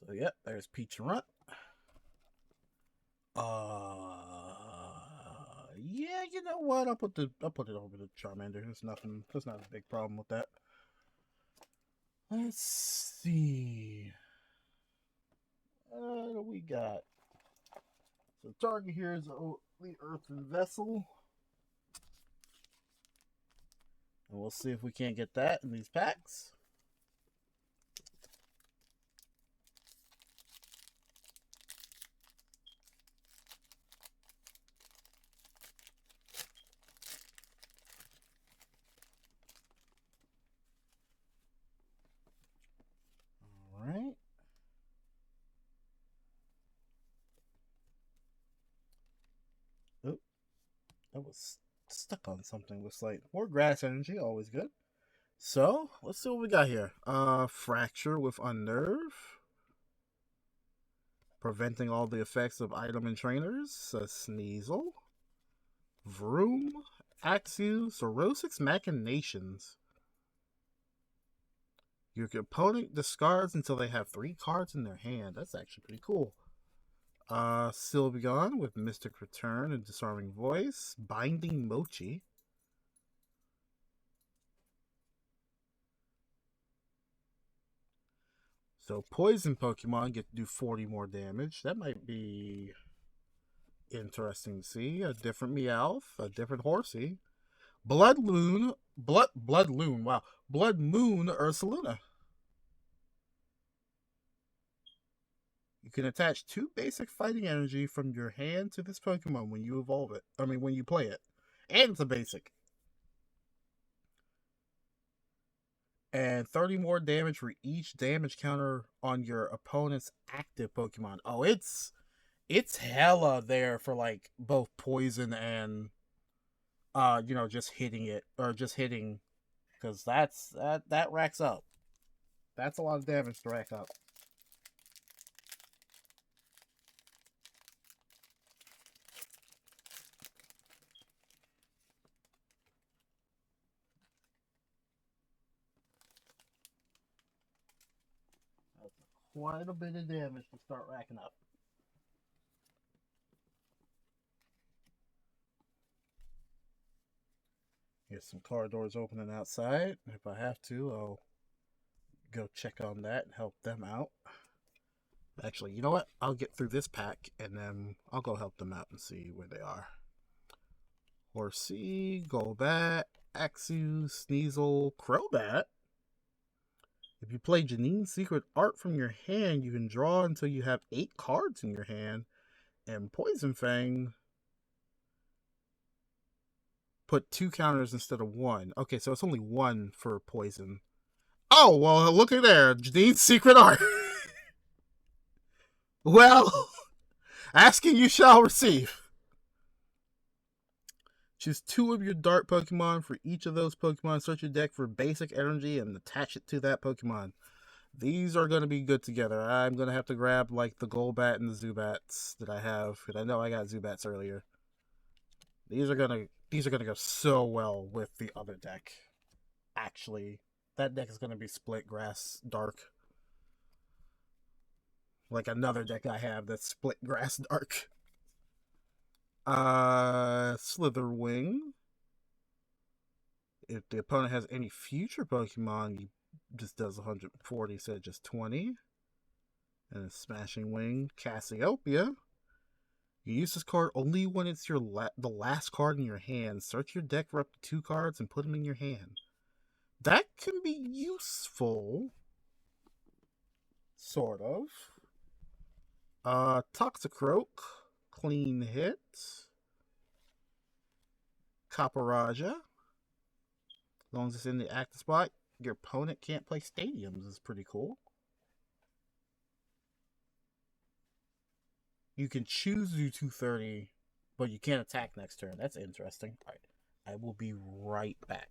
So yep, there's Peacherunt. Yeah, you know what? I'll put it over to Charmander. There's not a big problem with that. Let's see. What do we got? So target here is the Earthen Vessel. And we'll see if we can't get that in these packs. Alright. Oh, that was stuck on something. Looks like more grass energy, always good. So let's see what we got here. Fracture with Unnerve, preventing all the effects of item and trainers. A Sneasel, Vroom, Axew, Sorosix Machinations. Your opponent discards until they have 3 cards in their hand. That's actually pretty cool. Sylveon with Mystic Return and Disarming Voice. Binding Mochi. So poison Pokemon get to do 40 more damage. That might be interesting to see. A different Meowth, a different Horsey. Blood Moon Ursaluna. You can attach 2 basic fighting energy from your hand to this Pokemon when you evolve it. I mean, when you play it. And it's a basic. And 30 more damage for each damage counter on your opponent's active Pokemon. Oh, it's hella there for like both poison and you know, just hitting it or just hitting, because that racks up. That's a lot of damage to rack up. That's quite a bit of damage to start racking up. get some car doors opening outside. If I have to, I'll go check on that and help them out. Actually, you know what? I'll get through this pack and then I'll go help them out and see where they are. Horsey, Golbat, Axew, Sneasel, Crobat. If you play Janine's Secret Art from your hand, you can draw until you have 8 cards in your hand. And Poison Fang, put 2 counters instead of 1. Okay, so it's only 1 for poison. Oh, well, look at there. Janine's Secret Art. Well, asking you shall receive. Choose 2 of your Dart Pokemon. For each of those Pokemon, search your deck for basic energy and attach it to that Pokemon. These are going to be good together. I'm going to have to grab like the Golbat and the Zubats that I have. Because I know I got Zubats earlier. These are going to go so well with the other deck. Actually, that deck is going to be Split Grass Dark. Like another deck I have that's Split Grass Dark. Slitherwing. If the opponent has any future Pokemon, he just does 140 instead of just 20. And a Smashing Wing. Cassiopeia. You use this card only when it's the last card in your hand. Search your deck for up to 2 cards and put them in your hand. That can be useful. Sort of. Toxicroak. Clean Hit. Caporaja. As long as it's in the active spot, your opponent can't play stadiums. Is pretty cool. You can choose to do 230, but you can't attack next turn. That's interesting. All right. I will be right back.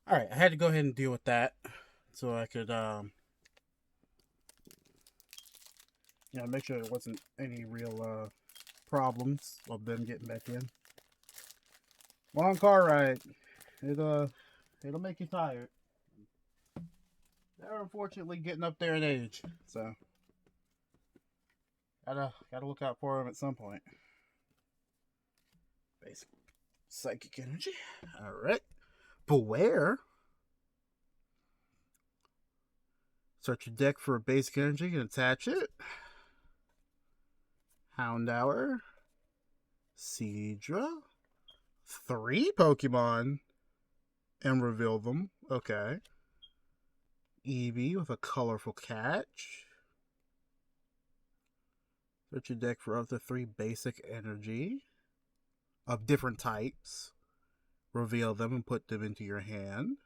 Alright, I had to go ahead and deal with that so I could, make sure there wasn't any real, problems of them getting back in. Long car ride. It'll make you tired. They're unfortunately getting up there in age, so gotta look out for them at some point. Basic psychic energy. All right. Beware. Search your deck for a basic energy and attach it. Houndour. Seadra. 3 Pokemon. And reveal them. Okay. Eevee with a colorful catch. Search your deck for up to 3 basic energy of different types. Reveal them and put them into your hand.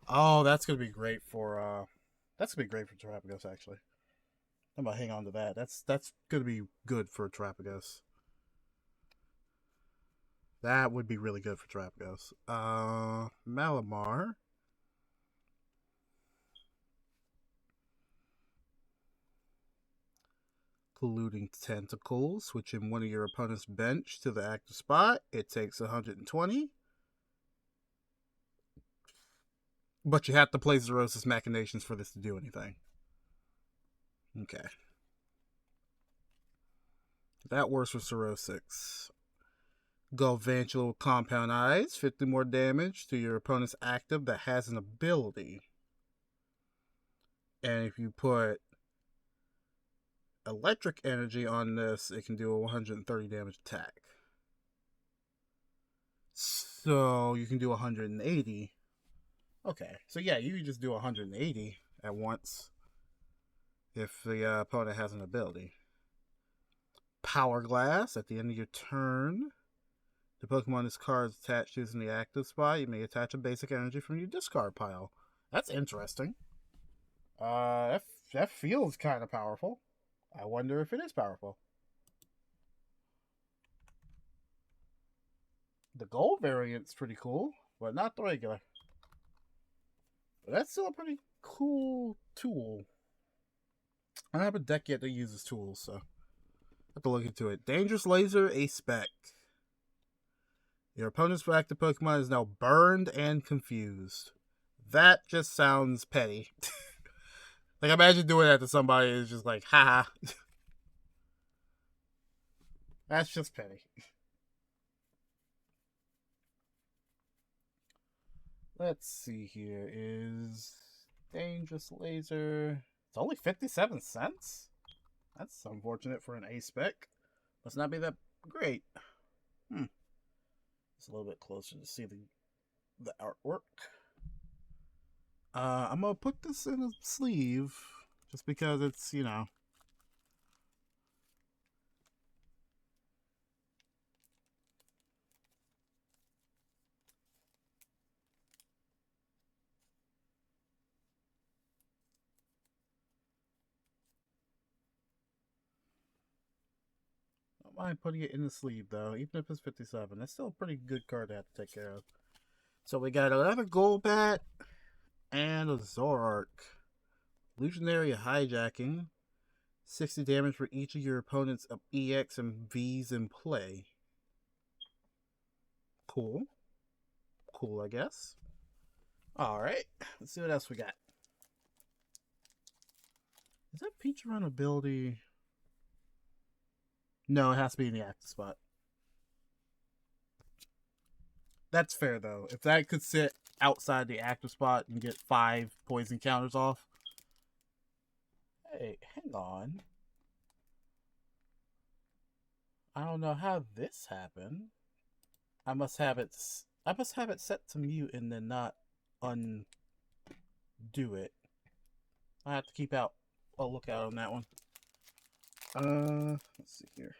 Oh, that's gonna be great for Terapagos, actually. I'm gonna hang on to that. That's gonna be good for Terapagos. That would be really good for Terapagos. Malamar. Polluting Tentacles. Switch in one of your opponent's bench to the active spot. It takes 120. But you have to play Xerosis Machinations for this to do anything. Okay. That works for Xerosix. Galvantula Compound Eyes. 50 more damage to your opponent's active that has an ability. And if you put electric energy on this, it can do a 130 damage attack. So you can do 180. Okay, so yeah, you can just do 180 at once if the opponent has an ability. Power Glass. At the end of your turn, the Pokemon this card is attached to is in the active spot. You may attach a basic energy from your discard pile. That's interesting. That feels kind of powerful. I wonder if it is powerful. The gold variant's pretty cool, but not the regular. But that's still a pretty cool tool. I don't have a deck yet that uses tools, so I have to look into it. Dangerous Laser, a spec. Your opponent's active Pokemon is now burned and confused. That just sounds petty. Like, imagine doing that to somebody who's just like, haha. That's just petty. Let's see here. Is Dangerous Laser... It's only 57 cents? That's unfortunate for an A spec. Must not be that great. It's a little bit closer to see the artwork. I'm gonna put this in a sleeve just because it's, don't mind putting it in the sleeve though, even if it's 57. That's still a pretty good card to have to take care of. So we got another Golbat and a Zoroark. Illusionary Hijacking. 60 damage for each of your opponent's EX and Vs in play. Cool. Cool, I guess. Alright, let's see what else we got. Is that feature on ability? No, it has to be in the active spot. That's fair, though. If that could sit outside the active spot and get 5 poison counters off. Hey, hang on. I don't know how this happened. I must have it set to mute and then not undo it. I have to keep a lookout on that one. Let's see here.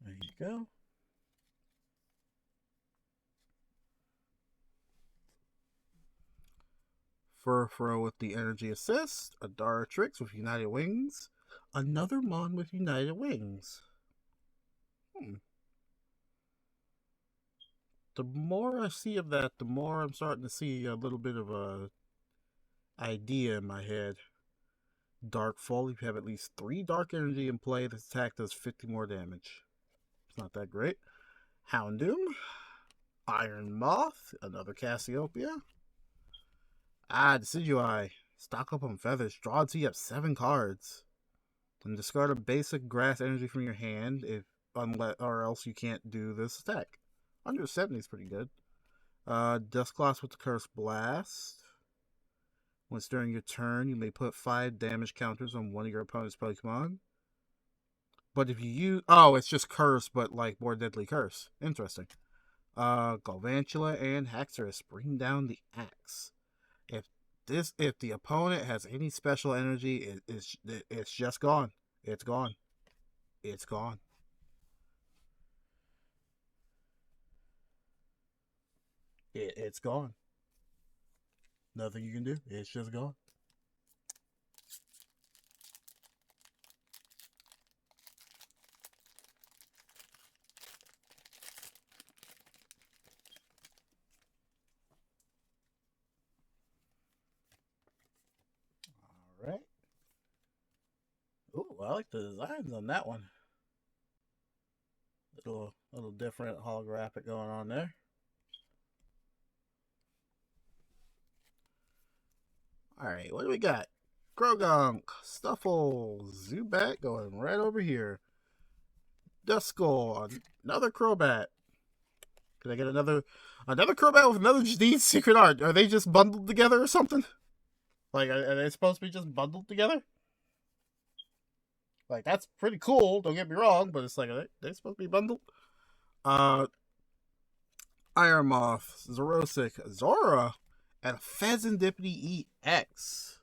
There you go. Furfurl with the energy assist, a Dartrix with United Wings, another Mon with United Wings. The more I see of that, the more I'm starting to see a little bit of a idea in my head. Darkfall, if you have at least 3 dark energy in play, this attack does 50 more damage. It's not that great. Houndoom, Iron Moth, another Cassiopeia. Decidueye, stock up on feathers, draw until you have 7 cards. And discard a basic grass energy from your hand or else you can't do this attack. Under 70 is pretty good. Dusclops with the Curse Blast. Once during your turn, you may put 5 damage counters on one of your opponent's Pokemon. But if you use... Oh, it's just Curse, but like more deadly Curse. Interesting. Galvantula and Haxorus, bring down the axe. If the opponent has any special energy, it's just gone. It's gone. It's gone. It's gone. Nothing you can do. It's just gone. All right. Ooh, I like the designs on that one. Little different holographic going on there. Alright, what do we got? Krogunk, Stuffle, Zubat going right over here. Duskull, another Crobat. Can I get another Crobat with another Jadid secret art? Are they just bundled together or something? Like, are they supposed to be just bundled together? Like, that's pretty cool, don't get me wrong, but it's like, are they supposed to be bundled? Iron Moth, Zerosic, Zora, and Fezandipity EX.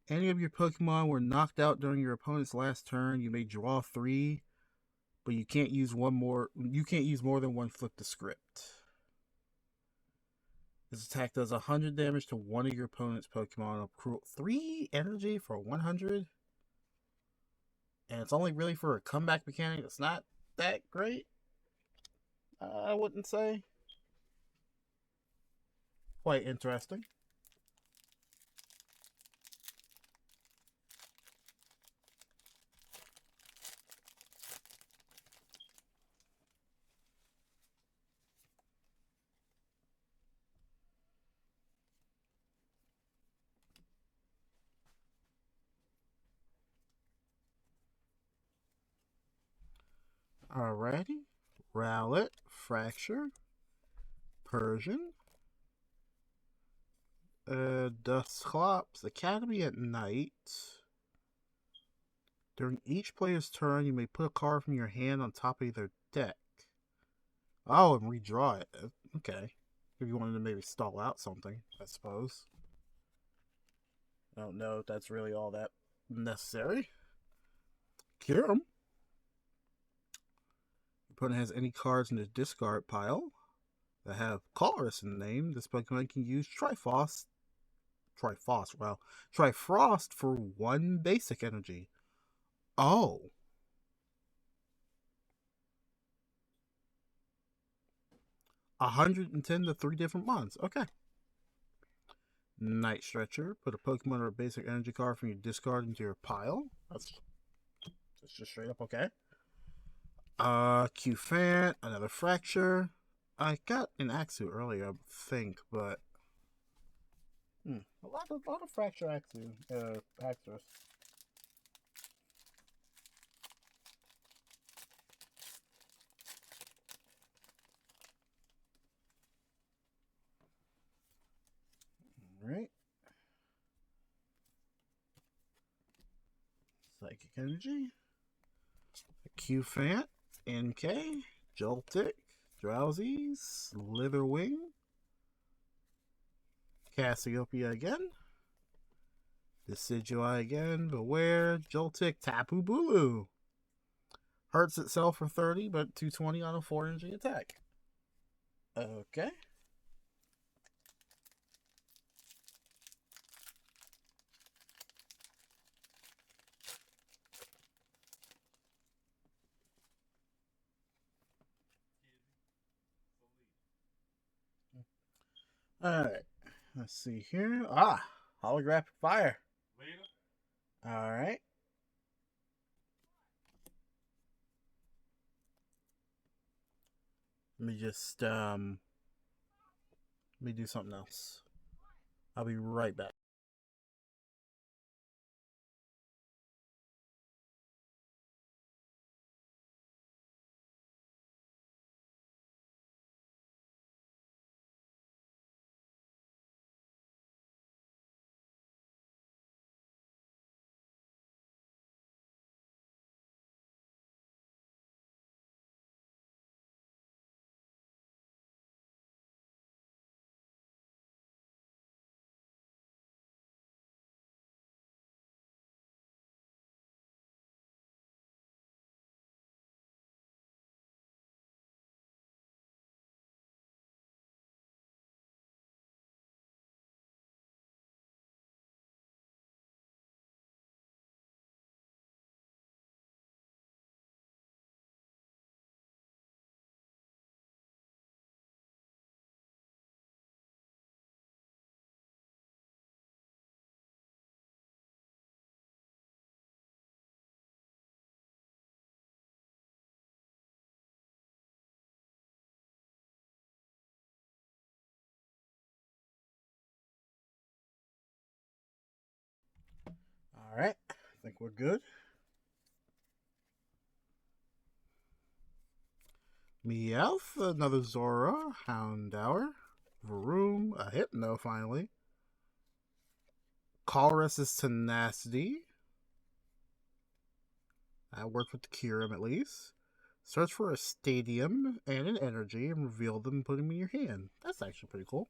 Any of your Pokemon were knocked out during your opponent's last turn, you may draw 3, but you can't use more than one flip the script. This attack does 100 damage to one of your opponent's Pokemon. 3 energy for 100. And it's only really for a comeback mechanic. It's not that great, I wouldn't say. Quite interesting. Alrighty. Rowlet, Fracture, Persian, Dusclops, Academy at Night. During each player's turn, you may put a card from your hand on top of their deck. Oh, and redraw it. Okay. If you wanted to maybe stall out something, I suppose. I don't know if that's really all that necessary. Kyurem. Your opponent has any cards in the discard pile that have Colress in the name. This Pokemon can use Trifrost for 1 basic energy. Oh. $110 to 3 different mons. Okay. Night Stretcher. Put a Pokemon or a basic energy card from your discard into your pile. That's just straight up okay. Q-Fan, another Fracture. I got an Axu earlier, I think, but a lot of Fracture Axus. Alright. Psychic Energy. Q-Fan, NK, Joltik, Drowsy, Slitherwing, Cassiopeia again, Decidueye again, Beware, Joltik, Tapu Bulu. Hurts itself for 30, but 220 on a 4 energy attack. Okay. Alright. Let's see here. Ah, holographic fire. Alright. Let me just let me do something else. I'll be right back. Alright. I think we're good. Meowth, another Zora, Houndour, Vroom, a Hypno finally. Colress's Tenacity. I worked with the Kyurem at least. Search for a stadium and an energy and reveal them and put them in your hand. That's actually pretty cool.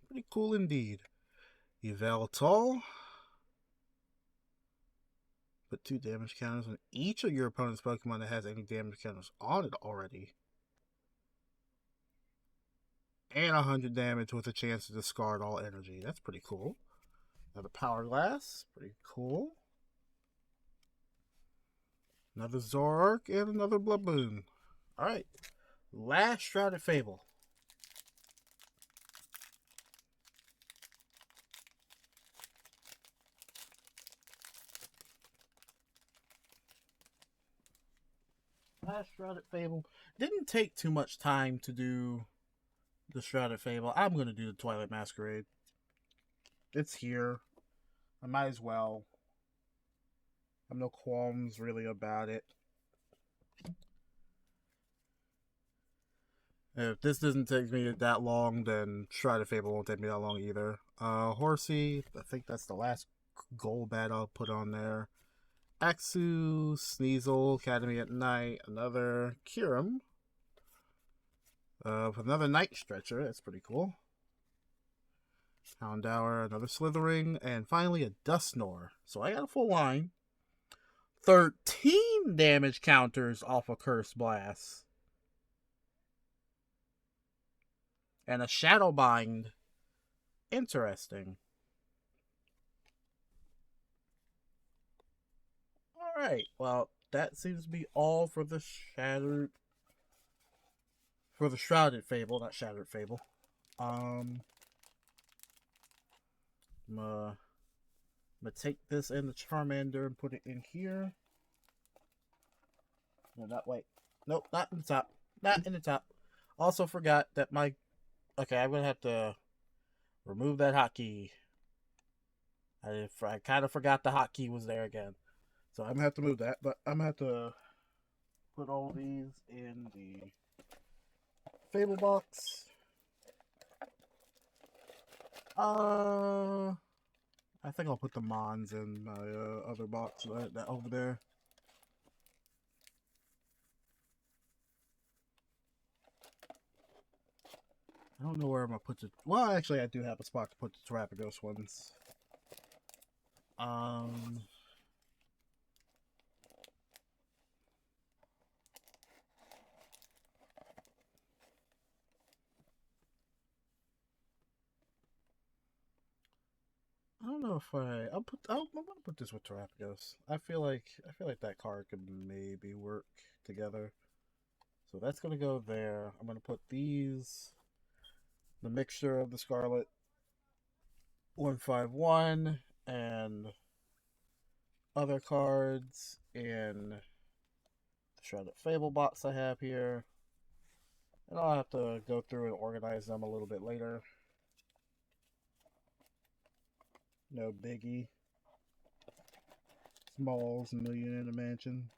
Pretty cool indeed. Yveltal. Put 2 damage counters on each of your opponent's Pokemon that has any damage counters on it already. And 100 damage with a chance to discard all energy. That's pretty cool. Another Power Glass. Pretty cool. Another Zoroark and another Bleep'n. Alright. Last Shrouded Fable. Last Shrouded Fable. Didn't take too much time to do the Shrouded Fable. I'm going to do the Twilight Masquerade. It's here. I might as well. I have no qualms really about it. If this doesn't take me that long, then Shrouded Fable won't take me that long either. Horsey, I think that's the last gold bat I'll put on there. Axu, Sneasel, Academy at Night, another Kyurem. Another Night Stretcher, that's pretty cool. Houndour, another Slithering, and finally a Dusknoir. So I got a full line. 13 damage counters off a Curse Blast. And a Shadow Bind. Interesting. Alright, well, that seems to be all for the Shrouded Fable, not Shattered Fable. I'm gonna take this in the Charmander and put it in here. No, not wait. Nope, not in the top. Not in the top. Also forgot that my... Okay, I'm gonna have to remove that hotkey. I kind of forgot the hotkey was there again. So I'm gonna have to move that, but I'm gonna have to put all these in the Fable box. I think I'll put the Mons in my other box that over there. I don't know where I'm gonna put the. Well, actually, I do have a spot to put the Terrapagos ones. I don't know if I'm gonna put this with Terrapagos. I feel like that card could maybe work together. So that's going to go there. I'm going to put these, the mixture of the Scarlet 151 and other cards in the Shrouded Fable box I have here. And I'll have to go through and organize them a little bit later. No biggie. Smalls, million in a mansion.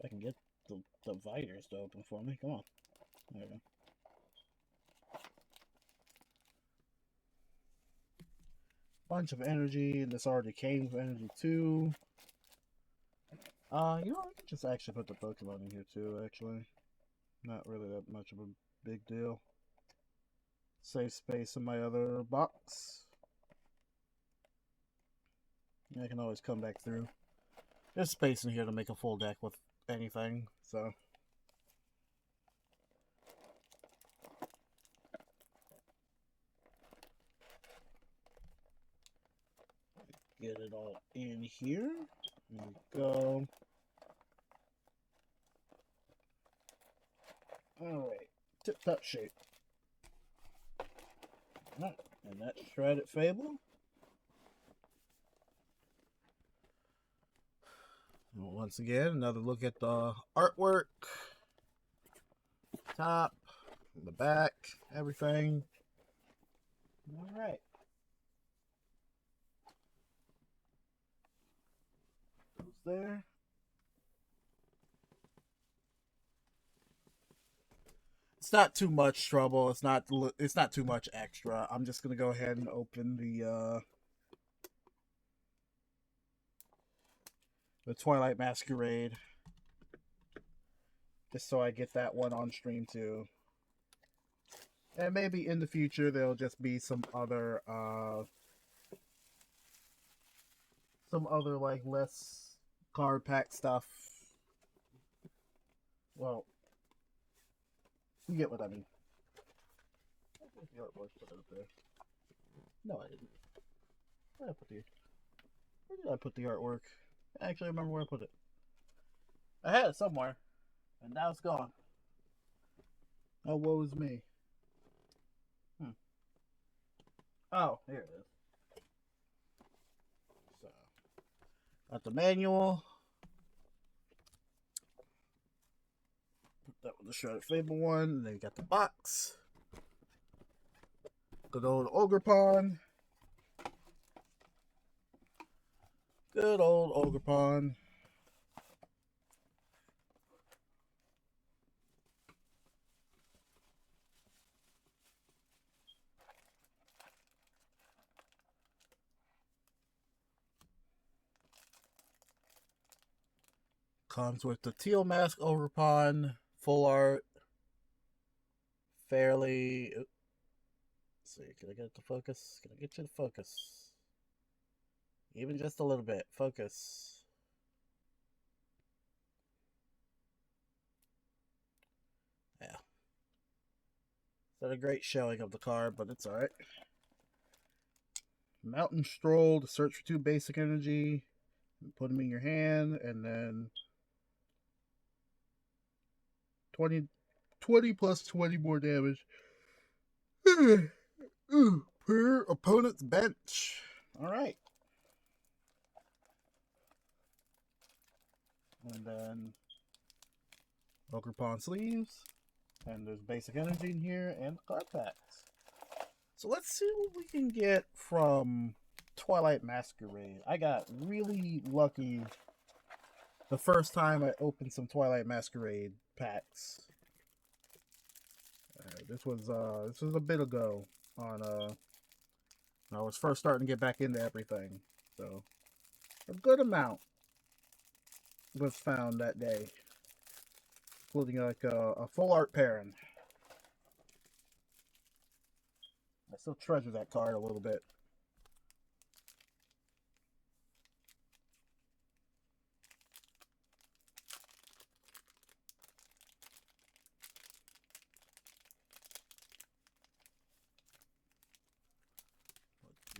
I can get the dividers to open for me. Come on. There we go. Bunch of energy, and this already came with energy too. You know, I could just actually put the Pokemon in here too, actually. Not really that much of a big deal. Save space in my other box. I can always come back through. There's space in here to make a full deck with anything, so. Get it all in here. There we go. Alright, tip-top shape. Alright, and that's Shrouded Fable. And once again, another look at the artwork. Top, the back, everything. Alright. Goes there. It's not too much trouble. It's not too much extra. I'm just gonna go ahead and open the Twilight Masquerade, just so I get that one on stream too. And maybe in the future there'll just be some other like less card pack stuff. Well, you get what I mean. The artwork, put it up there. No, I didn't. Where did I put the artwork? I actually remember where I put it. I had it somewhere, and now it's gone. Oh, woe is me. Oh, here it is. So, got the manual. Put that with the Shrouded Fable one, and then you got the box. Good old Ogerpon. Good old Ogerpon. Comes with the Teal Mask Ogerpon, full art. Fairly. Let's see, can I get it to focus? Can I get you to focus? Even just a little bit. Focus. Yeah. It's not a great showing of the card, but it's alright. Mountain Stroll to search for 2 basic energy. Put them in your hand, and then 20 plus 20 more damage per opponent's bench. Alright. And then Ogerpon sleeves. And there's basic energy in here and card packs. So let's see what we can get from Twilight Masquerade. I got really lucky the first time I opened some Twilight Masquerade packs. This was a bit ago on when I was first starting to get back into everything. So a good amount was found that day, including like a full art pairing. I still treasure that card a little bit.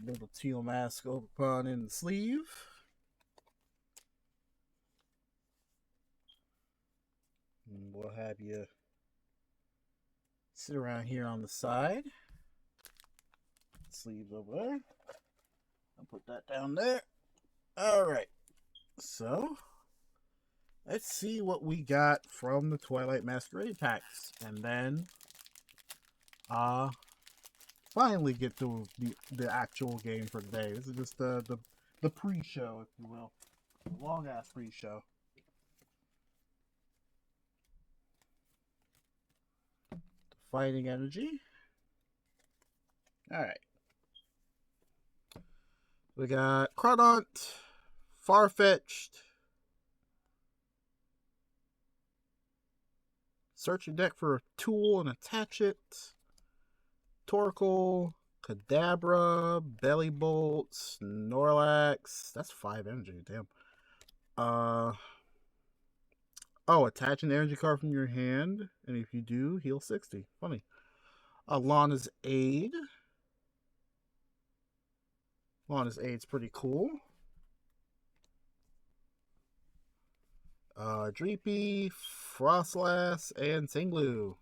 Little teal mask open in the sleeve. And we'll have you sit around here on the side. Sleeves over there. I'll put that down there. Alright. So, let's see what we got from the Twilight Masquerade packs. And then, finally get to the actual game for today. This is just the pre-show, if you will. Long-ass pre-show. Fighting energy. Alright. We got Crawdaunt, Farfetch'd. Search your deck for a tool and attach it. Torkoal, Kadabra, Bellybolt, Snorlax. That's 5 energy, damn. Oh, attach an energy card from your hand, and if you do, heal 60. Funny. Lana's Aid. Lana's Aid's pretty cool. Dreepy, Frostlass, and Singlu.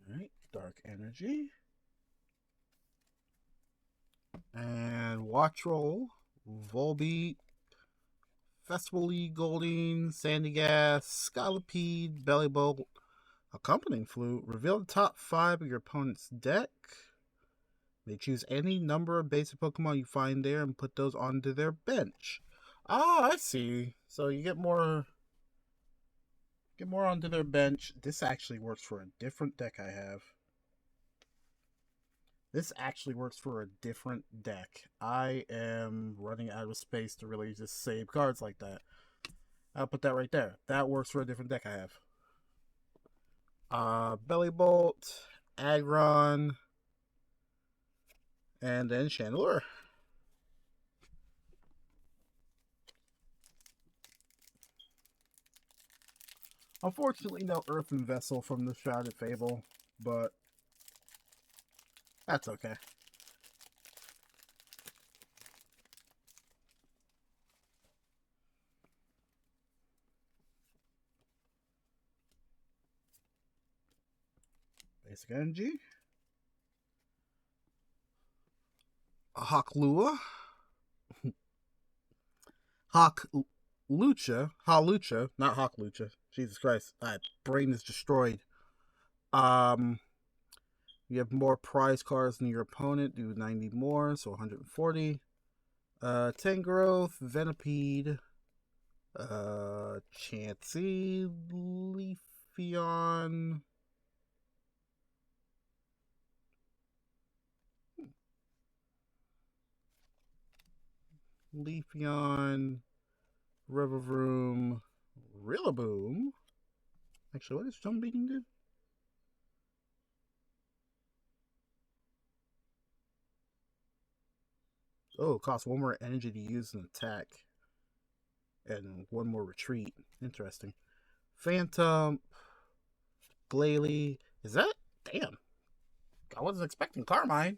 Alright, Dark Energy. And Watchroll, Volbeat, Festival League Golding, Sandygas, Scolipede, Bellybolt, Accompanying Flute. Reveal the top 5 of your opponent's deck. They choose any number of basic Pokemon you find there and put those onto their bench. Ah, I see. So you get more onto their bench. This actually works for a different deck I have. This actually works for a different deck. I am running out of space to really just save cards like that. I'll put that right there. That works for a different deck I have. Bellybolt, Aggron, and then Chandelure. Unfortunately, no Earthen Vessel from the Shrouded Fable, but that's okay. Basic Energy. Hawklua. Hawlucha, not Hawklucha. Jesus Christ, my brain is destroyed. You have more prize cards than your opponent. Do 90 more, so 140. Tangrowth, Venipede, Chansey, Leafeon. Leafeon, Revavroom, Rillaboom. Actually, what does Stone Beating do? Oh, it costs 1 more energy to use an attack. And 1 more retreat. Interesting. Phantom, Glalie. Is that? Damn. I wasn't expecting Carmine.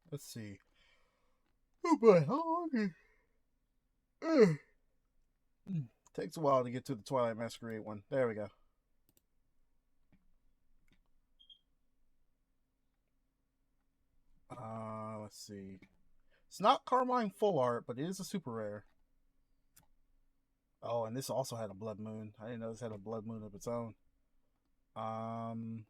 Let's see. Oh boy, how long is... Takes a while to get to the Twilight Masquerade one. There we go. Let's see. It's not Carmine Full Art, but it is a super rare. Oh, and this also had a Blood Moon. I didn't know this had a Blood Moon of its own. Let's see.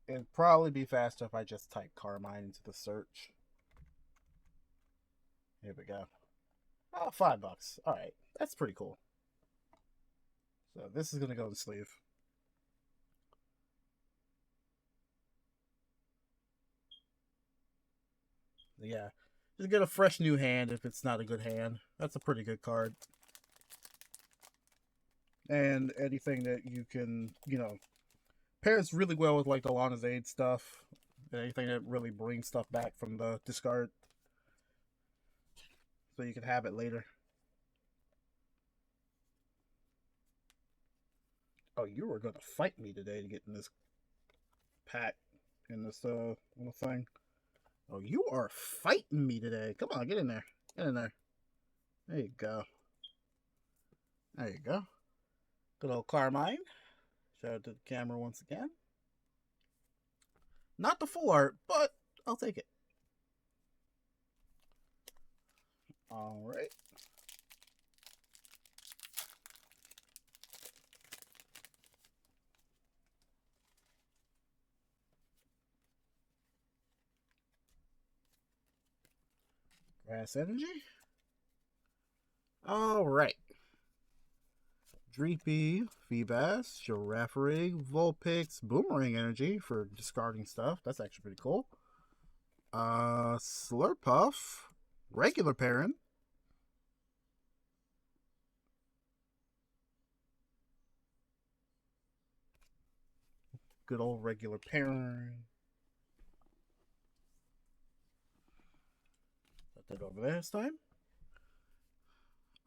It'd probably be faster if I just type Carmine into the search. Here we go. Oh, $5. Alright. That's pretty cool. So this is going to go in the sleeve. Yeah, just get a fresh new hand if it's not a good hand. That's a pretty good card. And anything that you can, pairs really well with like the Lana's Aid stuff. And anything that really brings stuff back from the discard. So you can have it later. Oh, you were going to fight me today to get in this pack, in this little thing. Oh, you are fighting me today. Come on, get in there. Get in there. There you go. There you go. Good old Carmine. Shout out to the camera once again. Not the full art, but I'll take it. Alright. Grass Energy. Alright. Dreepy, Feebas, Girafarig, Vulpix, Boomerang Energy for discarding stuff. That's actually pretty cool. Slurpuff, regular Parent. Good old regular Parent. Put that over there this time.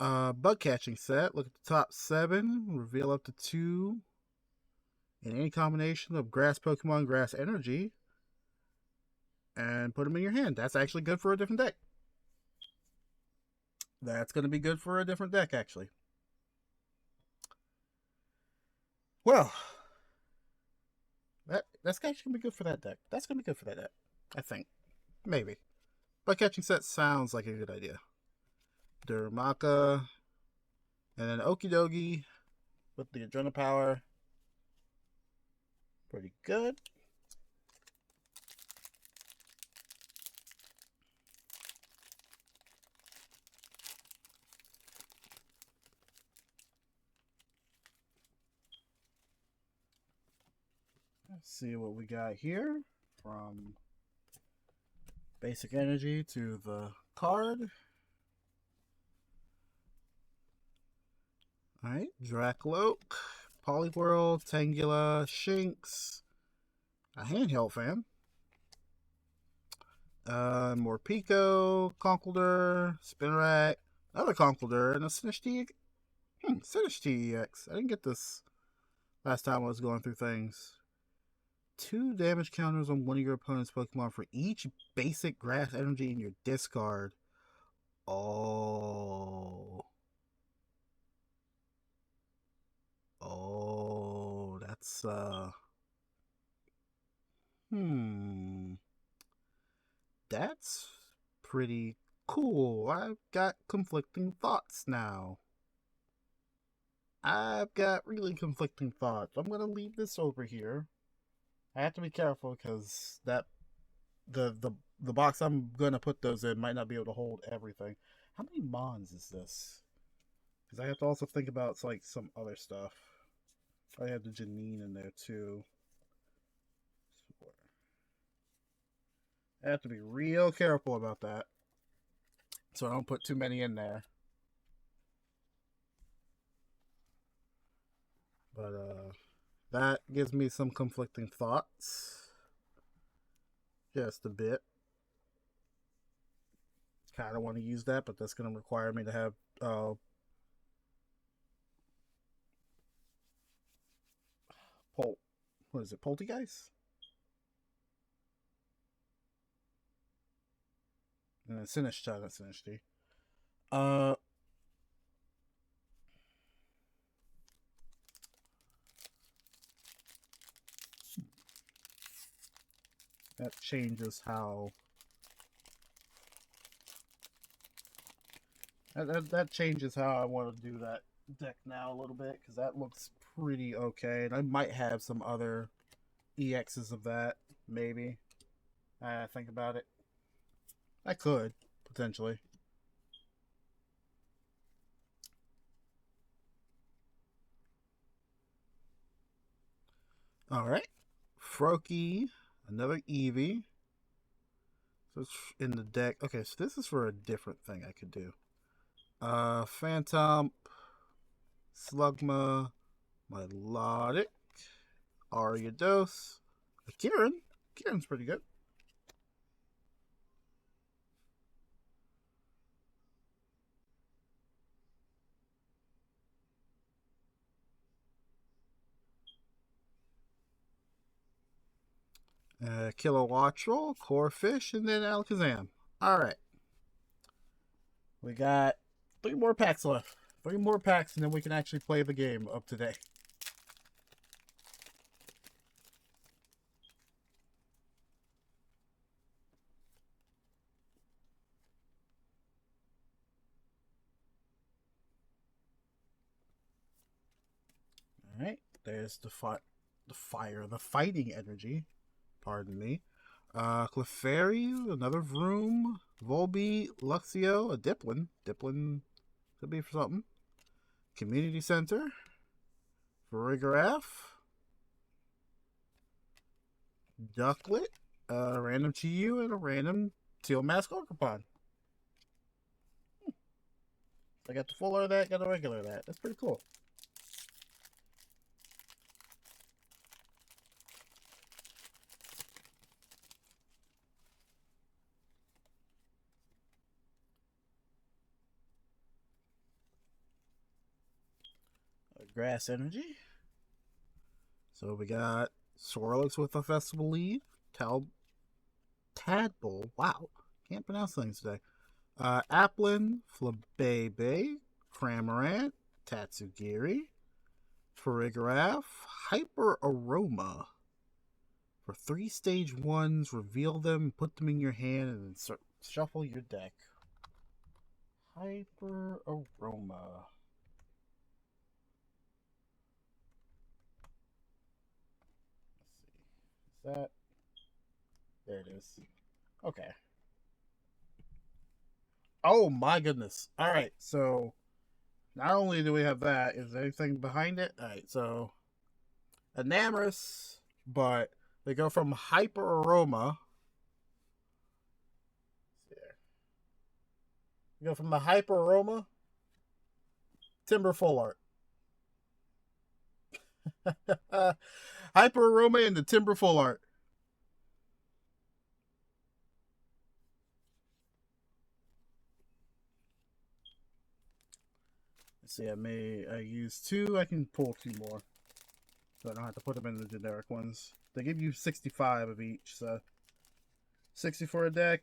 Bug catching set. Look at the top 7. Reveal up to 2 in any combination of grass Pokemon, grass energy. And put them in your hand. That's actually good for a different deck. That's going to be good for a different deck, actually. Well, that's actually going to be good for that deck. That's going to be good for that deck, I think. Maybe. Bug catching set sounds like a good idea. Durmaka, and then Okidogi with the Adrenal Power. Pretty good. Let's see what we got here. From basic energy to the card. Alright, Dracloak, Poliwhirl, Tangela, Shinx, a handheld fan, Morpeko, Conkeldurr, Spinarak, another Conkeldurr, and a Sinistee. Sinistee EX. I didn't get this last time I was going through things. 2 damage counters on one of your opponent's Pokemon for each basic grass energy in your discard. Oh, that's that's pretty cool. I've got conflicting thoughts now. I've got really conflicting thoughts. I'm gonna leave this over here. I have to be careful because that the box I'm gonna put those in might not be able to hold everything. How many Mons is this? Because I have to also think about like some other stuff. I have the Janine in there too. I have to be real careful about that, so I don't put too many in there. But that gives me some conflicting thoughts. Just a bit. Kind of want to use that, but that's going to require me to have what is it, Poltergeist? And Sinistee, not Sinistee. That changes how that changes how I want to do that deck now a little bit, because that looks pretty okay, and I might have some other EXs of that, maybe. I think about it. I could, potentially. Alright. Froakie. Another Eevee. So it's in the deck. Okay, so this is for a different thing I could do. Phantom. Slugma. Milotic. Ariados. A Kieran. Kieran's pretty good. Kilowattrel, Corefish, and then Alakazam. Alright. We got 3 more packs left. 3 more packs, and then we can actually play the game of today. Alright. There's the fighting energy. Pardon me. Clefairy, another Vroom, Volby, Luxio, a Diplin. Diplin could be for something. Community Center. Farigiraf. Ducklet. A random Chiyu, and a random Teal Mask Orcapon. I got the full art of that, got the regular of that. That's pretty cool. Grass Energy. So we got Swirlix with a Festival Lead. Tadpole. Wow. Can't pronounce things today. Applin, Flabebe, Cramorant, Tatsugiri, Farigiraf, Hyper Aroma. For 3 stage 1s, reveal them, put them in your hand, and then shuffle your deck. Hyper Aroma. Let's see. Is that? There it is. Okay. Oh my goodness. Alright, so not only do we have that, is there anything behind it? Alright, so Enamorous, but they go from Hyper Aroma. You go from the Hyper Aroma, Timber Full Art. Hyper Aroma and the Timber Full Art. Let's see, I use 2. I can pull 2 more. So I don't have to put them in the generic ones. They give you 65 of each, so 60 for a deck,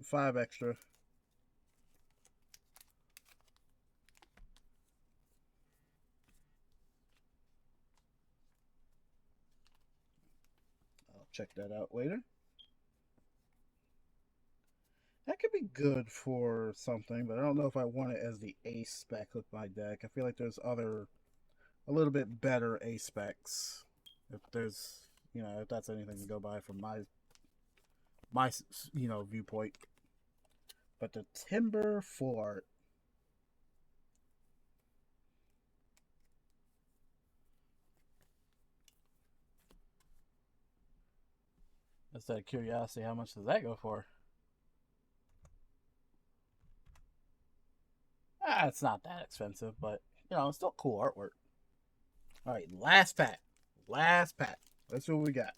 5 extra. I'll check that out later. That could be good for something, but I don't know if I want it as the A spec with my deck. I feel like there's other, a little bit better A specs. If there's, if that's anything to go by from my viewpoint. But the Timber Full Art. Just out of curiosity, how much does that go for? It's not that expensive, but it's still cool artwork. All right, last pack. Last pack. Let's see what we got.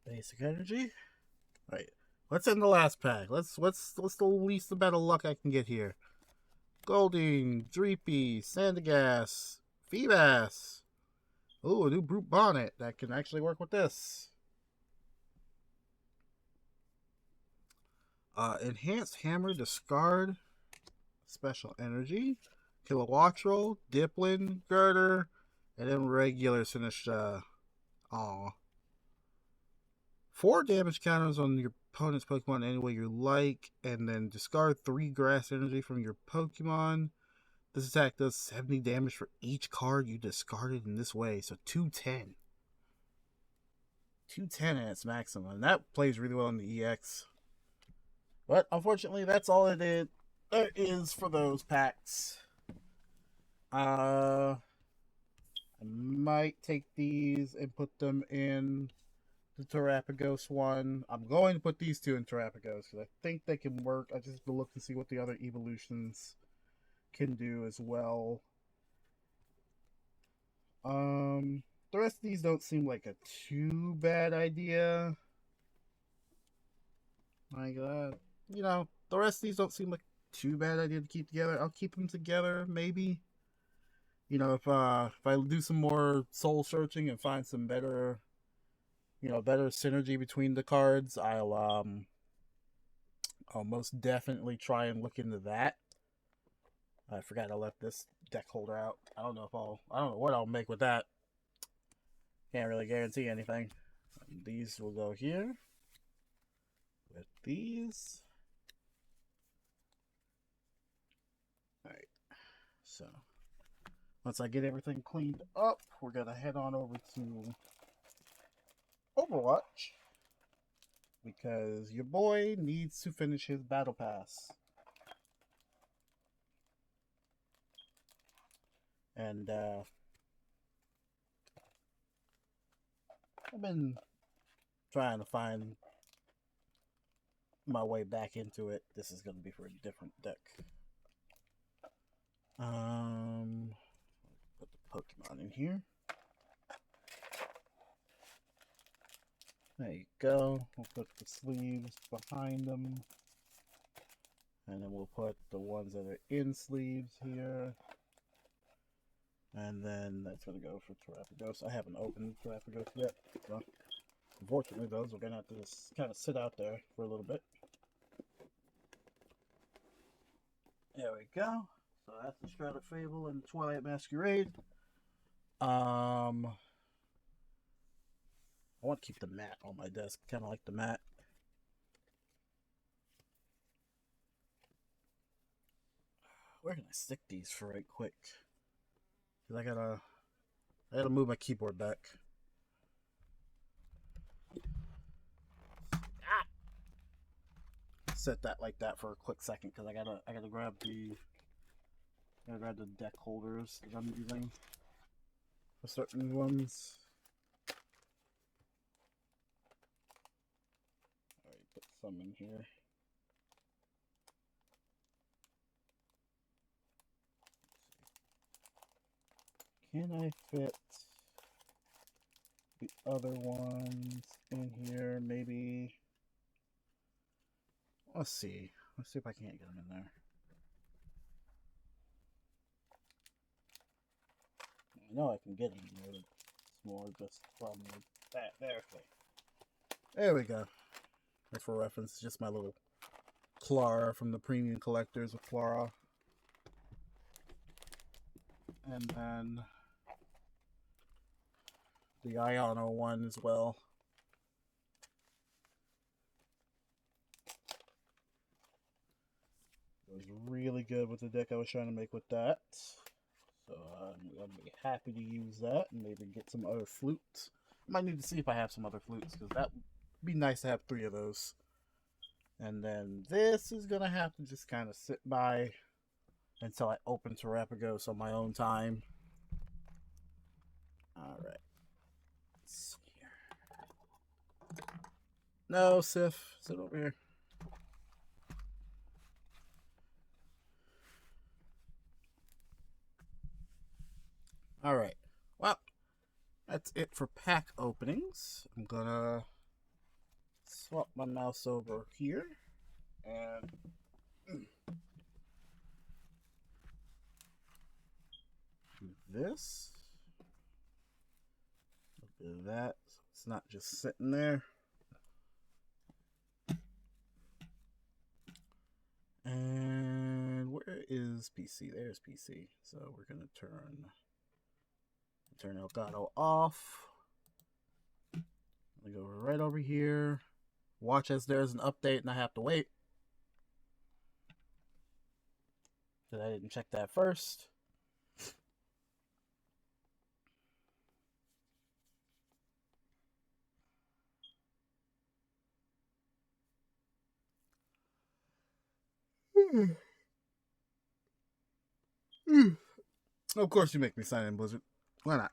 Basic energy. All right. What's in the last pack? What's the least amount of luck I can get here? Golding, Dreepy, Sandagast, Feebas. Ooh, a new Brute Bonnet that can actually work with this. Enhanced Hammer, discard. Special Energy. Kilowattrel, Diplin, Girder, and then regular finished. 4 damage counters on your opponent's Pokemon any way you like, and then discard 3 grass energy from your Pokemon. This attack does 70 damage for each card you discarded in this way. So 210. 210 at its maximum. And that plays really well in the EX. But unfortunately, that's all there is for those packs. I might take these and put them in the Terrapagos one. I'm going to put these two in Terrapagos because I think they can work. I just have to look to see what the other evolutions can do as well. The rest of these don't seem like a too bad idea. Like, you know, the rest of these don't seem like too bad idea to keep together. I'll keep them together, maybe. You know, if I do some more soul searching and find some better, better synergy between the cards, I'll most definitely try and look into that. I forgot I left this deck holder out. I don't know what I'll make with that. Can't really guarantee anything. These will go here with these. Alright, so once I get everything cleaned up, we're gonna head on over to Overwatch because your boy needs to finish his battle pass. And I've been trying to find my way back into it. This is going to be for a different deck. Put the Pokemon in here. There you go. We'll put the sleeves behind them. And then we'll put the ones that are in sleeves here. And then that's going to go for Terrapagos. I haven't opened Terrapagos yet. So unfortunately, those are going to have to just kind of sit out there for a little bit. There we go. So that's the Strata Fable and Twilight Masquerade. I want to keep the mat on my desk. Kind of like the mat. Where can I stick these for right quick? Because I gotta move my keyboard back. Set that like that for a quick second because I gotta grab the deck holders that I'm using for certain ones. Alright, put some in here. Can I fit the other ones in here? Maybe. Let's see. Let's see if I can't get them in there. I know I can get them in there. It's more just from that. There we go. That's for reference. Just my little Clara from the premium collectors of Clara. And then the Iono one as well. It was really good with the deck I was trying to make with that. So I'm going to be happy to use that and maybe get some other flutes. I might need to see if I have some other flutes because that would be nice to have 3 of those. And then this is going to have to just kind of sit by until I open Terrapagos on my own time. Alright. Let's see here. No, Sif. Sit over here. Alright. Well, that's it for pack openings. I'm gonna swap my mouse over here and do this. Do that so it's not just sitting there. And where is PC? There's PC. So we're gonna turn Elgato off. I go right over here. Watch as there's an update and I have to wait. That I didn't check that first. Of course you make me sign in, Blizzard. Why not?